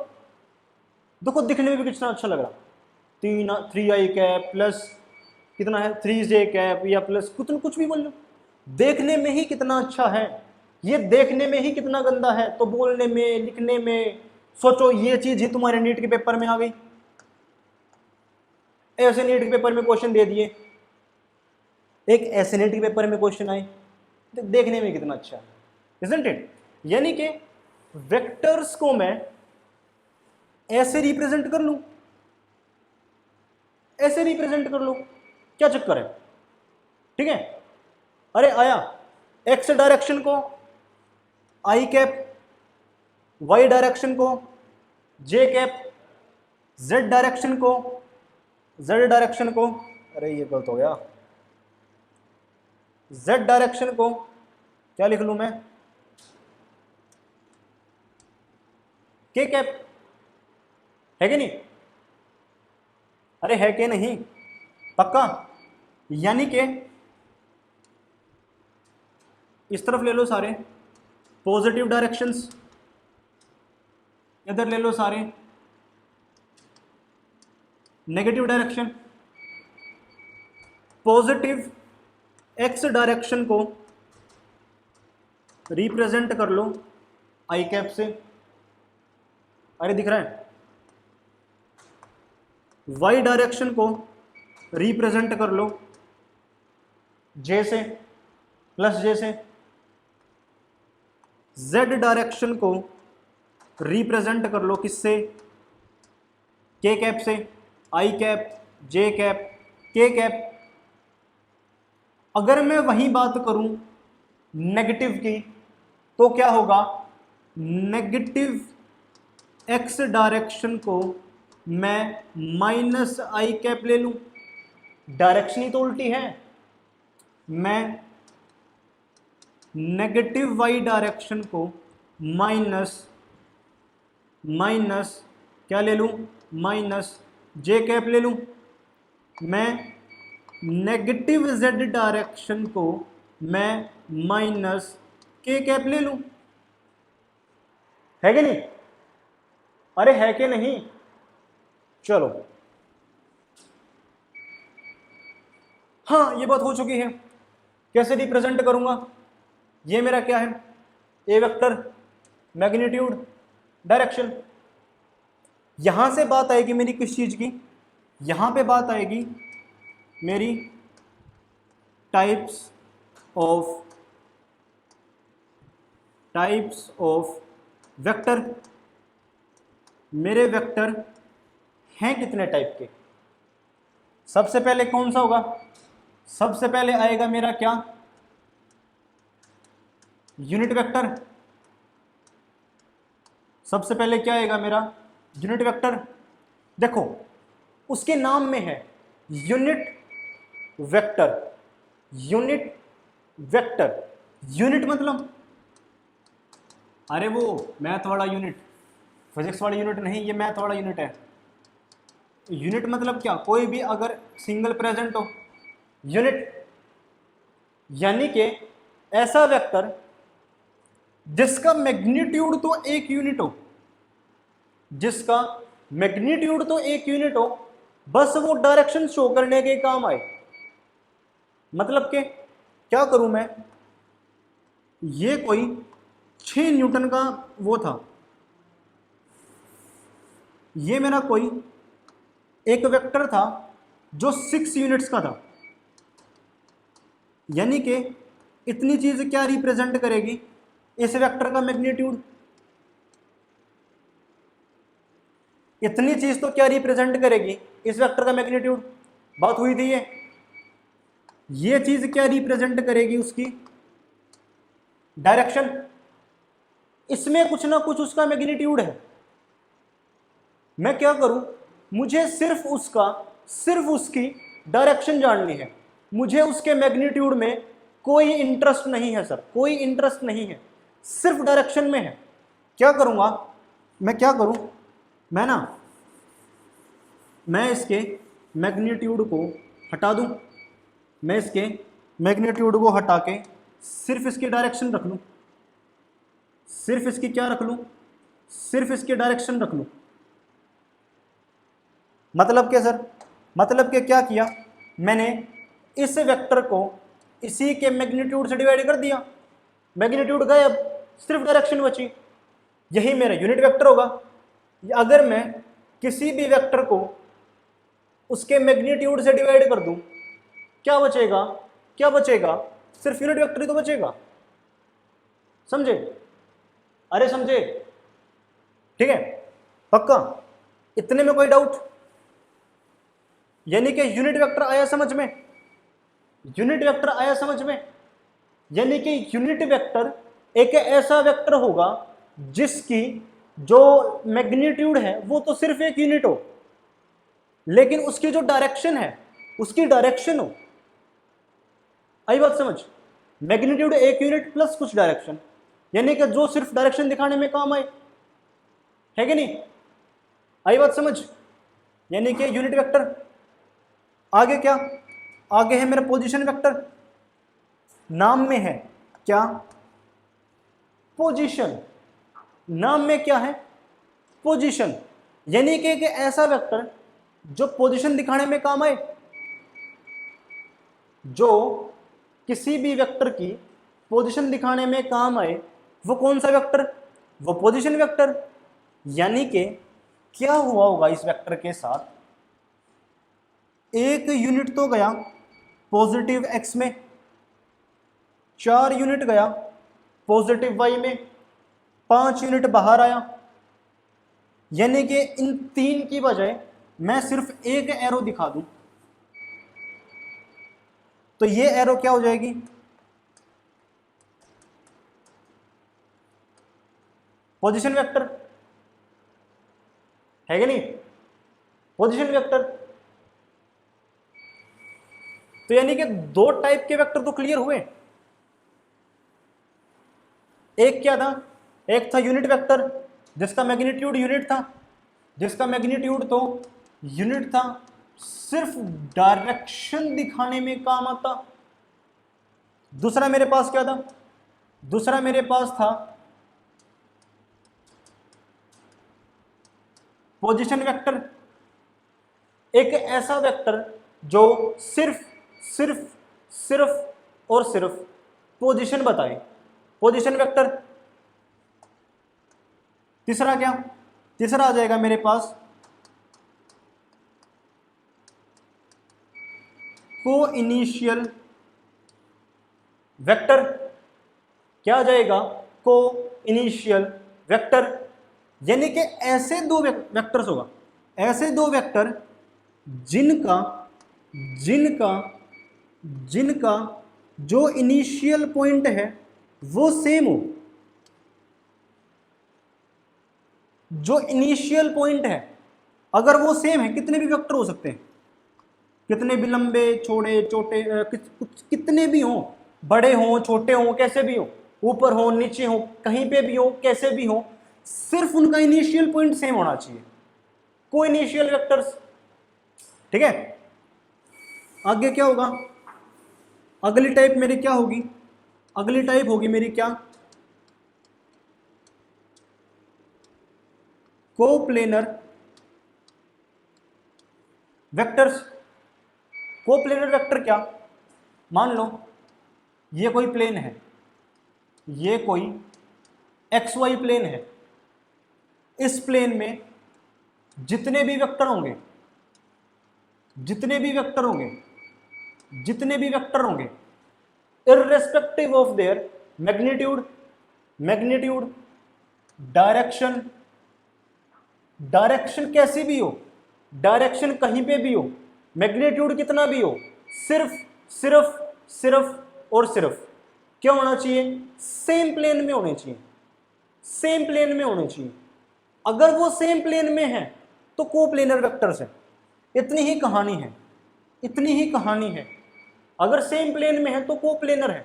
देखो दिखने में भी कितना अच्छा लग रहा, 3I कैप प्लस कितना है 3J कैप या प्लस कुछ भी बोल लो, देखने में ही कितना अच्छा है। ये देखने में ही कितना गंदा है तो बोलने में, लिखने में, सोचो ये चीज ही तुम्हारे नीट के पेपर में आ गई, ऐसे नीट के पेपर में क्वेश्चन दे दिए, एक ऐसे नीट के पेपर में क्वेश्चन आए, देखने में कितना अच्छा है, इजंट इट। यानी कि वेक्टर्स को मैं ऐसे रिप्रेजेंट कर लूं, ऐसे रिप्रेजेंट कर लूं, क्या चक्कर है, ठीक है। अरे आया एक्स डायरेक्शन को आई कैप, वाई डायरेक्शन को जे कैप, जेड डायरेक्शन को अरे ये गलत हो गया, जेड डायरेक्शन को क्या लिख लूं मैं, के कैप, है कि नहीं। अरे है कि नहीं, पक्का। यानी कि इस तरफ ले लो सारे पॉजिटिव डायरेक्शंस, इधर ले लो सारे negative direction. Positive X direction को रिप्रेजेंट कर लो आई कैप से, अरे दिख रहा है। वाई डायरेक्शन को रिप्रेजेंट कर लो जे से, +J से। जेड डायरेक्शन को रिप्रेजेंट कर लो किससे, के कैप से, आई कैप, जे कैप, के कैप। अगर मैं वही बात करूं नेगेटिव की तो क्या होगा, नेगेटिव एक्स डायरेक्शन को मैं माइनस आई कैप ले लूं, डायरेक्शन ही तो उल्टी है। मैं नेगेटिव वाई डायरेक्शन को माइनस क्या ले लूं, माइनस जे कैप ले लूं। मैं नेगेटिव जेड डायरेक्शन को मैं माइनस के कैप ले लूं। है कि नहीं? अरे है कि नहीं? चलो, हाँ ये बात हो चुकी है। कैसे रिप्रेजेंट करूंगा? ये मेरा क्या है, ए वेक्टर, मैग्नीट्यूड, डायरेक्शन। यहां से बात आएगी मेरी किस चीज की, यहां पे बात आएगी मेरी टाइप्स ऑफ वेक्टर। मेरे वेक्टर हैं कितने टाइप के? सबसे पहले कौन सा होगा? सबसे पहले आएगा मेरा क्या, यूनिट वेक्टर। सबसे पहले क्या आएगा मेरा, यूनिट वेक्टर। देखो उसके नाम में है unit vector. Unit vector, unit मतलब, अरे वो मैथ वाला यूनिट, फिजिक्स वाला यूनिट नहीं, ये मैथ वाला यूनिट है। यूनिट मतलब क्या, कोई भी अगर सिंगल प्रेजेंट हो, यूनिट यानी कि ऐसा वेक्टर जिसका मैग्नीट्यूड तो एक यूनिट हो, जिसका मैग्नीट्यूड तो एक यूनिट हो, बस वो डायरेक्शन शो करने के काम आए। मतलब कि क्या करूं मैं, ये कोई 6 न्यूटन का वो था, ये मेरा कोई एक वेक्टर था जो 6 यूनिट्स का था, यानी कि इतनी चीज क्या रिप्रेजेंट करेगी, इस वेक्टर का मैग्नीट्यूड। इतनी चीज तो क्या रिप्रेजेंट करेगी, इस वेक्टर का मैग्नीट्यूड। बात हुई थी ये चीज क्या रिप्रेजेंट करेगी, उसकी डायरेक्शन। इसमें कुछ ना कुछ उसका मैग्नीट्यूड है। मैं क्या करूं, मुझे सिर्फ उसकी डायरेक्शन जाननी है, मुझे उसके मैग्नीट्यूड में कोई इंटरेस्ट नहीं है सर, कोई इंटरेस्ट नहीं है, सिर्फ डायरेक्शन में है। क्या करूंगा मैं, क्या करूं मैं इसके मैग्नीट्यूड को हटा दूं, मैं इसके मैग्नीट्यूड को हटा के सिर्फ इसकी डायरेक्शन रख लूं, सिर्फ इसकी क्या रख लूं, सिर्फ इसकी डायरेक्शन रख लूं। मतलब क्या सर, मतलब कि क्या किया मैंने, इस वेक्टर को इसी के मैग्नीट्यूड से डिवाइड कर दिया, मैग्नीट्यूड गायब, सिर्फ डायरेक्शन बची। यही मेरा यूनिट वेक्टर होगा। अगर मैं किसी भी वेक्टर को उसके मैग्नीट्यूड से डिवाइड कर दूं, क्या बचेगा, क्या बचेगा, सिर्फ यूनिट वेक्टर ही तो बचेगा। समझे? अरे समझे? ठीक है, पक्का? इतने में कोई डाउट? यानी कि यूनिट वेक्टर आया समझ में, यूनिट वेक्टर आया समझ में। यानी कि यूनिट वेक्टर एक ऐसा वेक्टर होगा जिसकी जो मैग्नीट्यूड है वो तो सिर्फ एक यूनिट हो, लेकिन उसकी जो डायरेक्शन है उसकी डायरेक्शन हो। आई बात समझ? मैग्नीट्यूड एक यूनिट प्लस कुछ डायरेक्शन, यानी कि जो सिर्फ डायरेक्शन दिखाने में काम आए। है कि नहीं? आई बात समझ? यानी कि यूनिट वेक्टर। आगे क्या, आगे है मेरा पोजीशन वेक्टर। नाम में है क्या, पोजीशन। नाम में क्या है, पोजीशन। यानी कि एक ऐसा वेक्टर जो पोजीशन दिखाने में काम आए, जो किसी भी वेक्टर की पोजीशन दिखाने में काम आए, वो कौन सा वेक्टर, वो पोजीशन वेक्टर। यानी कि क्या हुआ होगा इस वेक्टर के साथ, एक यूनिट तो गया पॉजिटिव एक्स में, 4 यूनिट गया पॉजिटिव वाई में, 5 यूनिट बाहर आया। यानी कि इन 3 की बजाय मैं सिर्फ एक एरो दिखा दूं तो ये एरो क्या हो जाएगी, पोजीशन वेक्टर है कि नहीं, पोजीशन वेक्टर। तो यानी कि दो टाइप के वेक्टर तो क्लियर हुए। एक क्या था, एक था यूनिट वेक्टर जिसका मैग्नीट्यूड यूनिट था, जिसका मैग्नीट्यूड तो यूनिट था, सिर्फ डायरेक्शन दिखाने में काम आता। दूसरा मेरे पास क्या था, दूसरा मेरे पास था पोजीशन वेक्टर, एक ऐसा वेक्टर जो सिर्फ सिर्फ सिर्फ और सिर्फ पोजीशन बताए, पोजीशन वेक्टर। तीसरा क्या, तीसरा आ जाएगा मेरे पास को इनिशियल वेक्टर। क्या आ जाएगा, को इनिशियल वेक्टर, यानी कि ऐसे दो वेक्टर्स होगा, ऐसे दो वेक्टर जिनका जिनका जिनका जो इनिशियल पॉइंट है वो सेम हो, जो इनिशियल पॉइंट है अगर वो सेम है, कितने भी वेक्टर हो सकते हैं, कितने भी लंबे छोटे छोटे कितने भी हों, बड़े हों छोटे हों कैसे भी हो, ऊपर हो नीचे हो कहीं पे भी हो कैसे भी हो, सिर्फ उनका इनिशियल पॉइंट सेम होना चाहिए, को इनिशियल वेक्टर्स। ठीक है, आगे क्या होगा, अगली टाइप मेरी क्या होगी, अगली टाइप होगी मेरी क्या, कोप्लेनर वेक्टर्स। कोप्लेनर वेक्टर क्या, मान लो ये कोई प्लेन है, ये कोई एक्स वाई प्लेन है, इस प्लेन में जितने भी वेक्टर होंगे, जितने भी वेक्टर होंगे, जितने भी वेक्टर होंगे, irrespective of their magnitude, magnitude, direction, direction कैसी भी हो, डायरेक्शन कहीं पे भी हो, मैग्नीट्यूड कितना भी हो, सिर्फ सिर्फ सिर्फ और सिर्फ क्या होना चाहिए, सेम प्लेन में होने चाहिए, सेम प्लेन में होने चाहिए। अगर वो सेम प्लेन में है तो कोप्लेनर वेक्टर्स है। इतनी ही कहानी है, इतनी ही कहानी है। अगर सेम प्लेन में है तो कोप्लेनर है,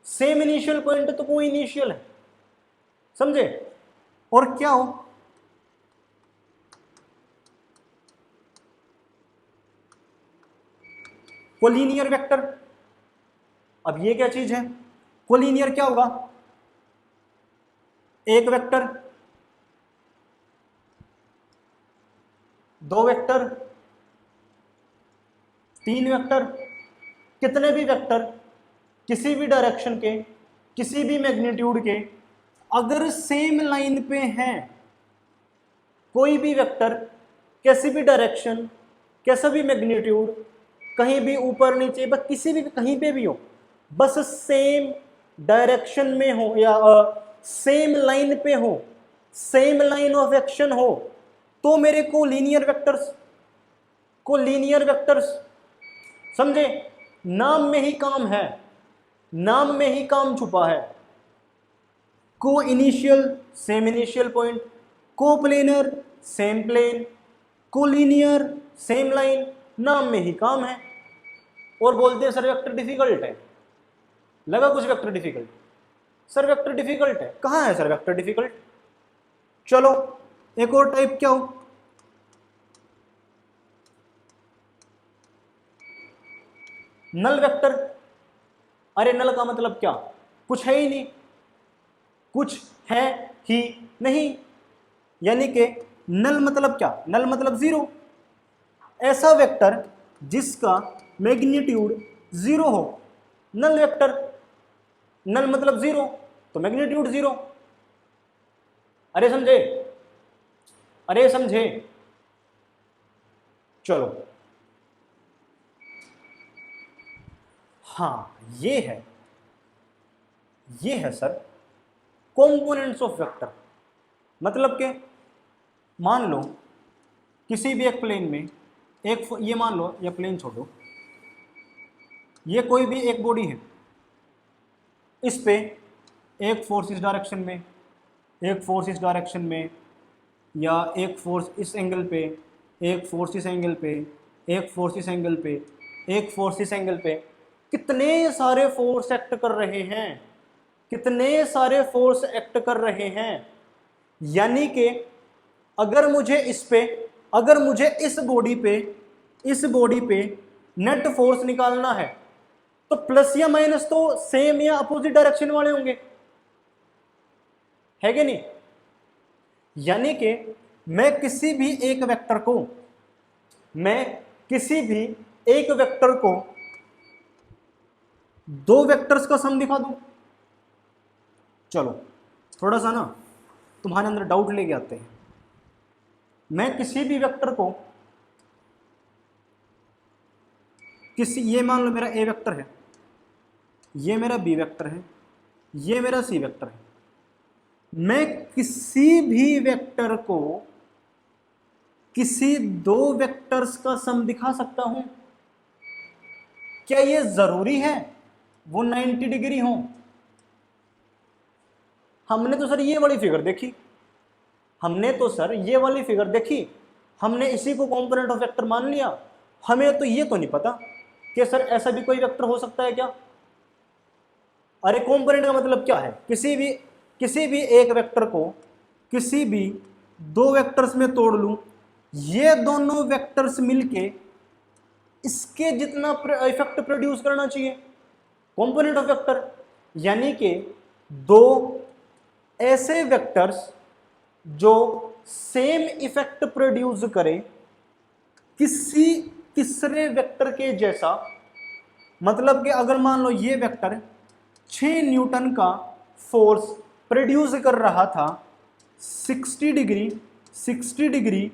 सेम इनिशियल पॉइंट तो को इनिशियल है, समझे। और क्या हो, कोलिनियर वेक्टर। अब ये क्या चीज है, कोलिनियर क्या होगा, एक वेक्टर, दो वेक्टर, तीन वेक्टर, कितने भी वेक्टर किसी भी डायरेक्शन के, किसी भी मैग्नीट्यूड के, अगर सेम लाइन पे हैं, कोई भी वेक्टर कैसी भी डायरेक्शन, कैसा भी मैग्नीट्यूड, कहीं भी ऊपर नीचे, बस किसी भी कहीं पे भी हो, बस सेम डायरेक्शन में हो या सेम लाइन पे हो, सेम लाइन ऑफ एक्शन हो, तो मेरे को लीनियर वेक्टर्स, को लीनियर वेक्टर्स, समझे। नाम में ही काम है, नाम में ही काम छुपा है। को इनिशियल सेम इनिशियल पॉइंट, को प्लेनर सेम प्लेन, को लीनियर सेम लाइन, नाम में ही काम है। और बोलते हैं सर वेक्टर डिफिकल्ट है, लगा कुछ vector difficult, sir vector difficult है, कहाँ है सर वेक्टर डिफिकल्ट। चलो एक और टाइप क्या हो, नल वेक्टर। अरे नल का मतलब क्या, कुछ है ही नहीं, कुछ है ही नहीं, यानी कि नल मतलब क्या, नल मतलब जीरो। ऐसा वेक्टर जिसका मैग्नीट्यूड जीरो हो, नल वेक्टर। नल मतलब जीरो तो मैग्नीट्यूड जीरो। अरे समझे, अरे समझे। चलो हाँ ये है सर कंपोनेंट्स ऑफ वेक्टर। मतलब के मान लो किसी भी एक प्लेन में एक, ये मान लो ये प्लेन छोड़ो, ये कोई भी एक बॉडी है, इस पे एक फोर्स इस डायरेक्शन में, एक फोर्स इस डायरेक्शन में, या एक फोर्स इस एंगल पे, एक फोर्स इस एंगल पे, एक फोर्स इस एंगल पे, एक फोर्स इस एंगल पे, कितने सारे फोर्स एक्ट कर रहे हैं, कितने सारे फोर्स एक्ट कर रहे हैं। यानी कि अगर मुझे इस पे, अगर मुझे इस बॉडी पे, इस बॉडी पे नेट फोर्स निकालना है तो प्लस या माइनस तो सेम या अपोजिट डायरेक्शन वाले होंगे, है कि नहीं। यानी कि मैं किसी भी एक वेक्टर को, मैं किसी भी एक वेक्टर को दो वेक्टर्स का सम दिखा दूं। चलो थोड़ा सा ना तुम्हारे अंदर डाउट लेके आते हैं। मैं किसी भी वेक्टर को, किसी, ये मान लो मेरा ए वेक्टर है, ये मेरा बी वेक्टर है, ये मेरा सी वेक्टर है। मैं किसी भी वेक्टर को किसी दो वेक्टर्स का सम दिखा सकता हूं। क्या ये जरूरी है वो 90 डिग्री हो? हमने तो सर ये वाली फिगर देखी, हमने तो सर ये वाली फिगर देखी, हमने इसी को कंपोनेंट ऑफ वेक्टर मान लिया। हमें तो ये तो नहीं पता कि सर ऐसा भी कोई वेक्टर हो सकता है क्या। अरे कंपोनेंट का मतलब क्या है, किसी भी एक वेक्टर को किसी भी दो वेक्टर्स में तोड़ लूं, ये दोनों वेक्टर्स मिलके इसके जितना इफेक्ट प्रोड्यूस करना चाहिए, कंपोनेंट ऑफ वेक्टर। यानी कि दो ऐसे वेक्टर्स जो सेम इफेक्ट प्रोड्यूस करें किसी तीसरे वेक्टर के जैसा। मतलब कि अगर मान लो ये वेक्टर 6 न्यूटन का फोर्स प्रोड्यूस कर रहा था 60 डिग्री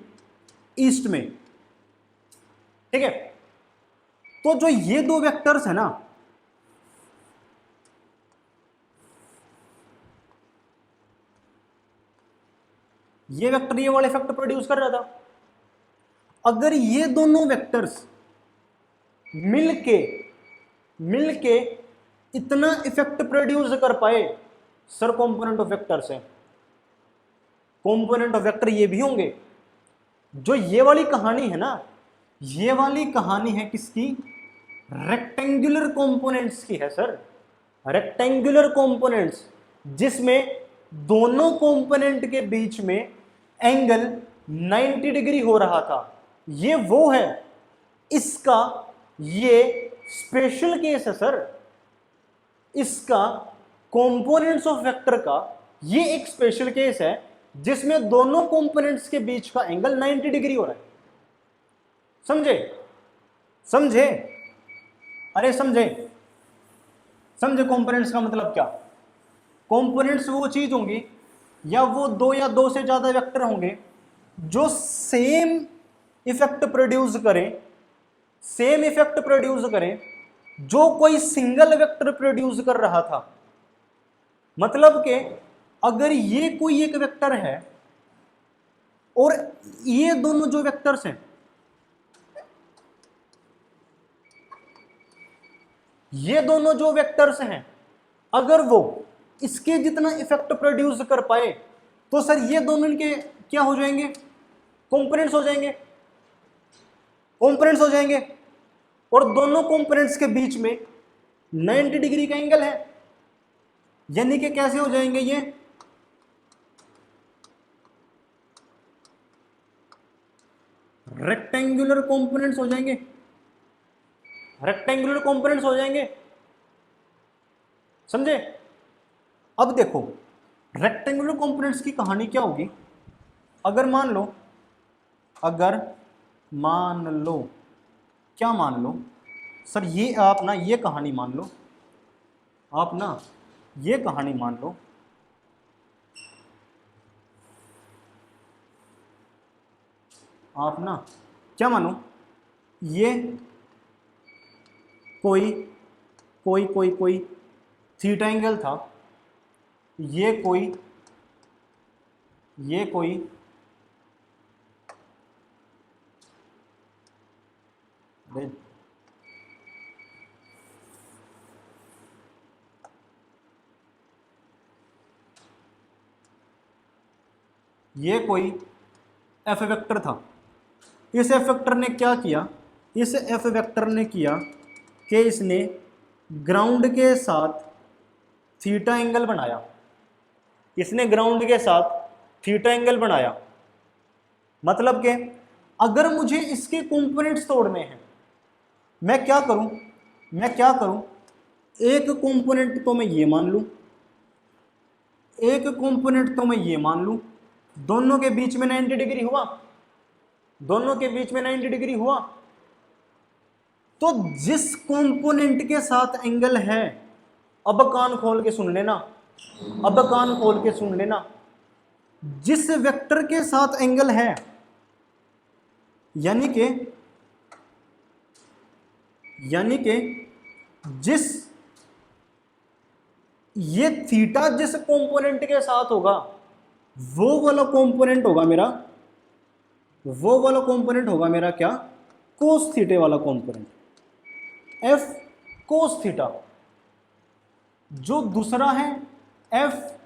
ईस्ट में, ठीक है। तो जो ये दो वेक्टर्स है ना, ये वेक्टर ये वाला इफेक्ट प्रोड्यूस कर रहा था। अगर ये दोनों वेक्टर्स मिलके मिलके इतना इफेक्ट प्रोड्यूस कर पाए, सर कंपोनेंट ऑफ वेक्टर्स है। कंपोनेंट ऑफ वेक्टर ये भी होंगे। जो ये वाली कहानी है ना, ये वाली कहानी है किसकी? रेक्टेंगुलर कंपोनेंट्स की है सर। रेक्टेंगुलर कंपोनेंट्स जिसमें दोनों कंपोनेंट के बीच में एंगल 90 डिग्री हो रहा था, ये वो है। इसका ये स्पेशल केस है सर। इसका कंपोनेंट्स ऑफ वेक्टर का ये एक स्पेशल केस है जिसमें दोनों कंपोनेंट्स के बीच का एंगल 90 डिग्री हो रहा है। समझे? समझे? अरे समझे? समझे कंपोनेंट्स का मतलब क्या? कंपोनेंट्स वो चीज होंगी या वो दो या दो से ज्यादा वेक्टर होंगे जो सेम इफेक्ट प्रोड्यूस करें, सेम इफेक्ट प्रोड्यूस करें जो कोई सिंगल वेक्टर प्रोड्यूस कर रहा था। मतलब कि अगर ये कोई एक वेक्टर है और ये दोनों जो वेक्टर्स हैं, ये दोनों जो वेक्टर्स हैं, अगर वो इसके जितना इफेक्ट प्रोड्यूस कर पाए तो सर ये दोनों इनके क्या हो जाएंगे? कंपोनेंट्स हो जाएंगे। कंपोनेंट्स हो जाएंगे और दोनों कंपोनेंट्स के बीच में 90 डिग्री का एंगल है। यानी कि कैसे हो जाएंगे? ये रेक्टेंगुलर कंपोनेंट्स हो जाएंगे। रेक्टेंगुलर कंपोनेंट्स हो जाएंगे। समझे? अब देखो रेक्टेंगुलर कंपोनेंट्स की कहानी क्या होगी। अगर मान लो, अगर मान लो, क्या मान लो सर, ये आप ना ये कहानी मान लो, आप ना ये कहानी मान लो। आप ना क्या मानो, ये कोई कोई कोई कोई थीटा एंगल था, ये कोई अरे ये कोई एफ वेक्टर था। इस एफ वेक्टर ने क्या किया, इस एफ वेक्टर ने किया कि इसने ग्राउंड के साथ थीटा एंगल बनाया, इसने ग्राउंड के साथ थीटा एंगल बनाया। मतलब कि अगर मुझे इसके कंपोनेंट्स तोड़ने हैं, मैं क्या करूं, एक कंपोनेंट तो मैं ये मान लूं, एक कंपोनेंट तो मैं ये मान लूं, दोनों के बीच में 90 डिग्री हुआ, दोनों के बीच में 90 डिग्री हुआ। तो जिस कंपोनेंट के साथ एंगल है, अब कान खोल के सुन लेना, अब कान खोल के सुन लेना, जिस वेक्टर के साथ एंगल है, यानी कि जिस ये थीटा जिस कंपोनेंट के साथ होगा, वो वाला कंपोनेंट होगा मेरा, वो वाला कंपोनेंट होगा मेरा क्या, कोस थीटे वाला कंपोनेंट, एफ कोस थीटा। जो दूसरा है एफ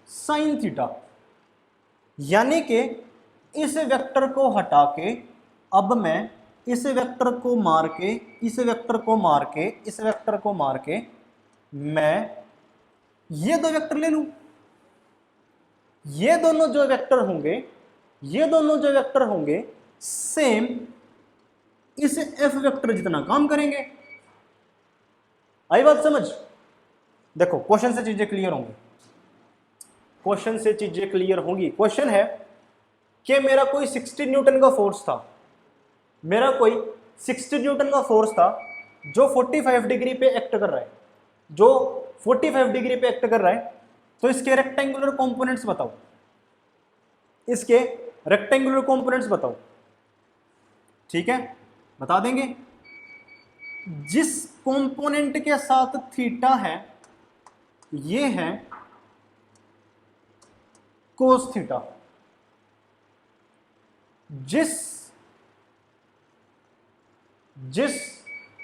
साइन थीटा। यानी कि इस वेक्टर को हटा के अब मैं इस वेक्टर को मार के, इस वेक्टर को मार के, इस वेक्टर को मार के मैं ये दो वेक्टर ले लूं। ये दोनों जो वेक्टर होंगे, ये दोनों जो वेक्टर होंगे सेम इस एफ वेक्टर जितना काम करेंगे। आई बात समझ? देखो क्वेश्चन से चीजें क्लियर होंगी, क्वेश्चन से चीजें क्लियर होंगी। क्वेश्चन है कि मेरा कोई 60 न्यूटन का फोर्स था, मेरा कोई 60 न्यूटन का फोर्स था जो 45 डिग्री पे एक्ट कर रहा है, जो 45 डिग्री पे एक्ट कर रहा है। तो इसके रेक्टेंगुलर कंपोनेंट्स बताओ, इसके रेक्टेंगुलर कंपोनेंट्स बताओ। ठीक है, बता देंगे। जिस कंपोनेंट के साथ थीटा है ये है कोस थीटा, जिस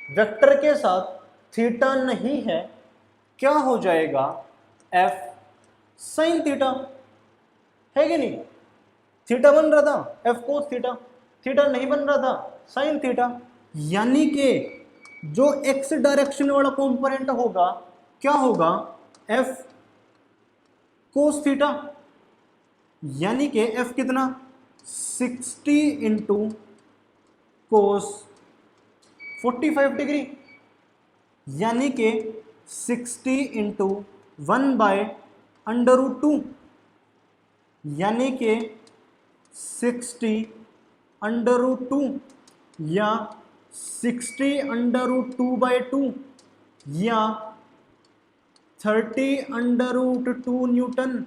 वेक्टर के साथ थीटा नहीं है क्या हो जाएगा, एफ साइन थीटा, है कि नहीं? थीटा बन रहा था एफ कोस थीटा, थीटा नहीं बन रहा था साइन थीटा। यानी कि जो एक्स डायरेक्शन वाला कंपोनेंट होगा क्या होगा, एफ कोस थीटा। यानी कि एफ कितना, 60 इंटू कोस 45 डिग्री, यानी कि 60 इंटू 1/√2, यानी कि 60√2 या 60√2/2 या 30√2 न्यूटन।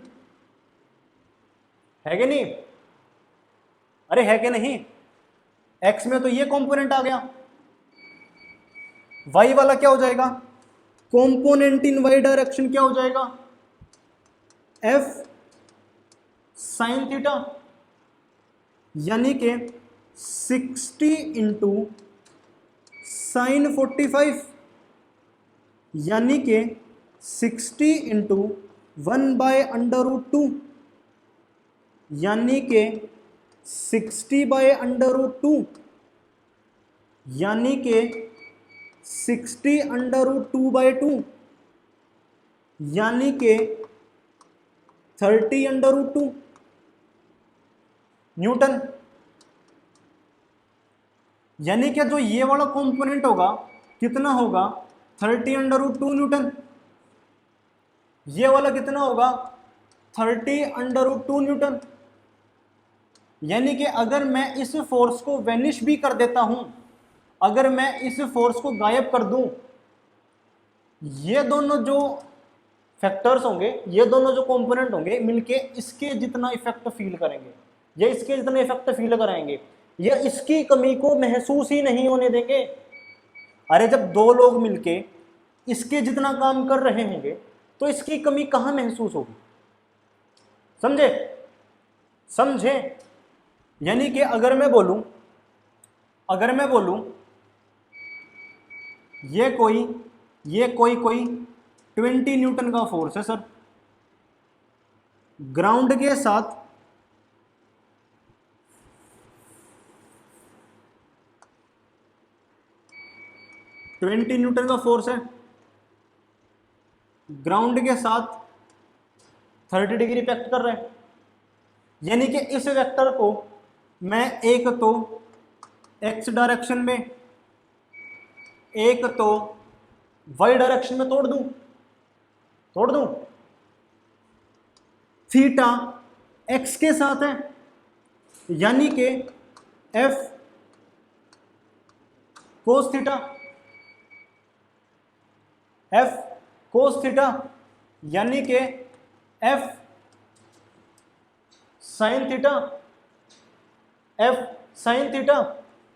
है कि नहीं? अरे है कि नहीं? एक्स में तो ये कंपोनेंट आ गया, वाई वाला क्या हो जाएगा, कंपोनेंट इन वाई डायरेक्शन क्या हो जाएगा, एफ साइन थीटा। यानी कि 60 इंटू साइन 45, यानी कि 60 इंटू 1/√2, यानी कि 60/√2, यानी कि 60√2/2, यानी कि 30√2 न्यूटन। यानी कि जो ये वाला कंपोनेंट होगा कितना होगा, 30√2 न्यूटन। ये वाला कितना होगा, 30√2 न्यूटन। यानी कि अगर मैं इस फोर्स को वेनिश भी कर देता हूं, अगर मैं इस फोर्स को गायब कर दूं, ये दोनों जो फैक्टर्स होंगे, ये दोनों जो कंपोनेंट होंगे मिलके इसके जितना इफेक्ट फील करेंगे, ये इसके जितना इफेक्ट फील कराएंगे, ये इसकी कमी को महसूस ही नहीं होने देंगे। अरे जब दो लोग मिलके इसके जितना काम कर रहे होंगे तो इसकी कमी कहां महसूस होगी? समझे? समझे? यानी कि अगर मैं बोलूं ये कोई 20 न्यूटन का फोर्स है सर, ग्राउंड के साथ 20 न्यूटन का फोर्स है, ग्राउंड के साथ 30 डिग्री इफेक्ट कर रहा है, यानी कि इस वेक्टर को मैं एक तो एक्स डायरेक्शन में, एक तो वाई डायरेक्शन में तोड़ दूं। थीटा एक्स के साथ है, यानी कि F cos theta, F cos theta, यानी कि F sine theta, F sine theta,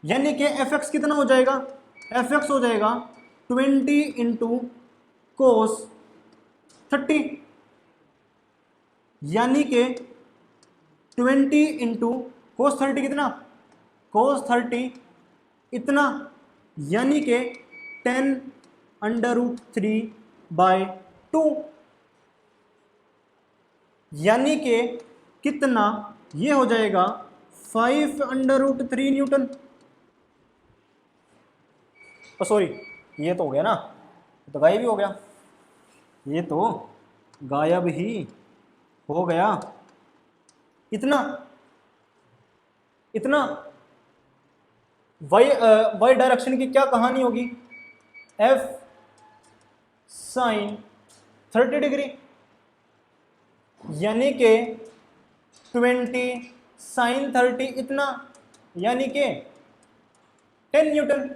यानी कि एफ एक्स कितना हो जाएगा, एफ एक्स हो जाएगा 20 इंटू कोस 30, यानी कि 20 इंटू कोस 30 कितना, कोस 30 इतना, यानी कि 10√3/2, यानी कि कितना, ये हो जाएगा 5√3 न्यूटन। सॉरी, ये तो हो गया ना, तो गायब ही हो गया, ये तो गायब ही हो गया। इतना वाई डायरेक्शन की क्या कहानी होगी, एफ साइन 30 डिग्री, यानी कि 20 साइन 30 इतना, यानी कि 10 न्यूटन,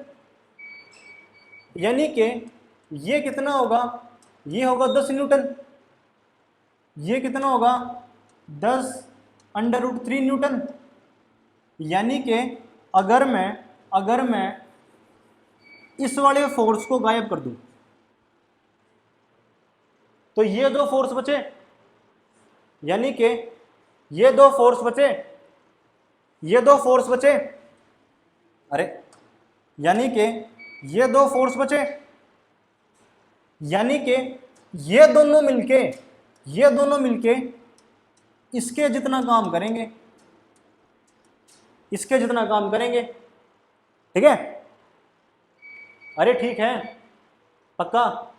यानी कि ये कितना होगा, ये होगा 10 न्यूटन, ये कितना होगा 10√3 न्यूटन, यानी कि अगर मैं इस वाले फोर्स को गायब कर दूं तो ये दो फोर्स बचे, यानी कि ये दो फोर्स बचे, अरे यानी कि ये दो फोर्स बचे, यानी कि ये दोनों मिलके इसके जितना काम करेंगे, ठीक है, अरे ठीक है, पक्का,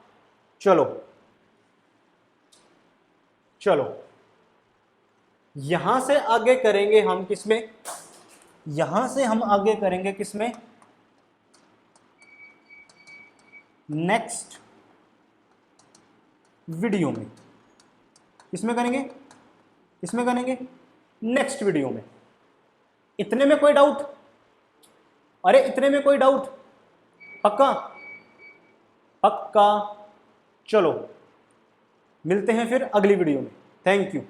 चलो यहां से आगे करेंगे हम किसमें, नेक्स्ट वीडियो में, किसमें करेंगे, नेक्स्ट वीडियो में। इतने में कोई डाउट, पक्का, चलो मिलते हैं फिर अगली वीडियो में। Thank you.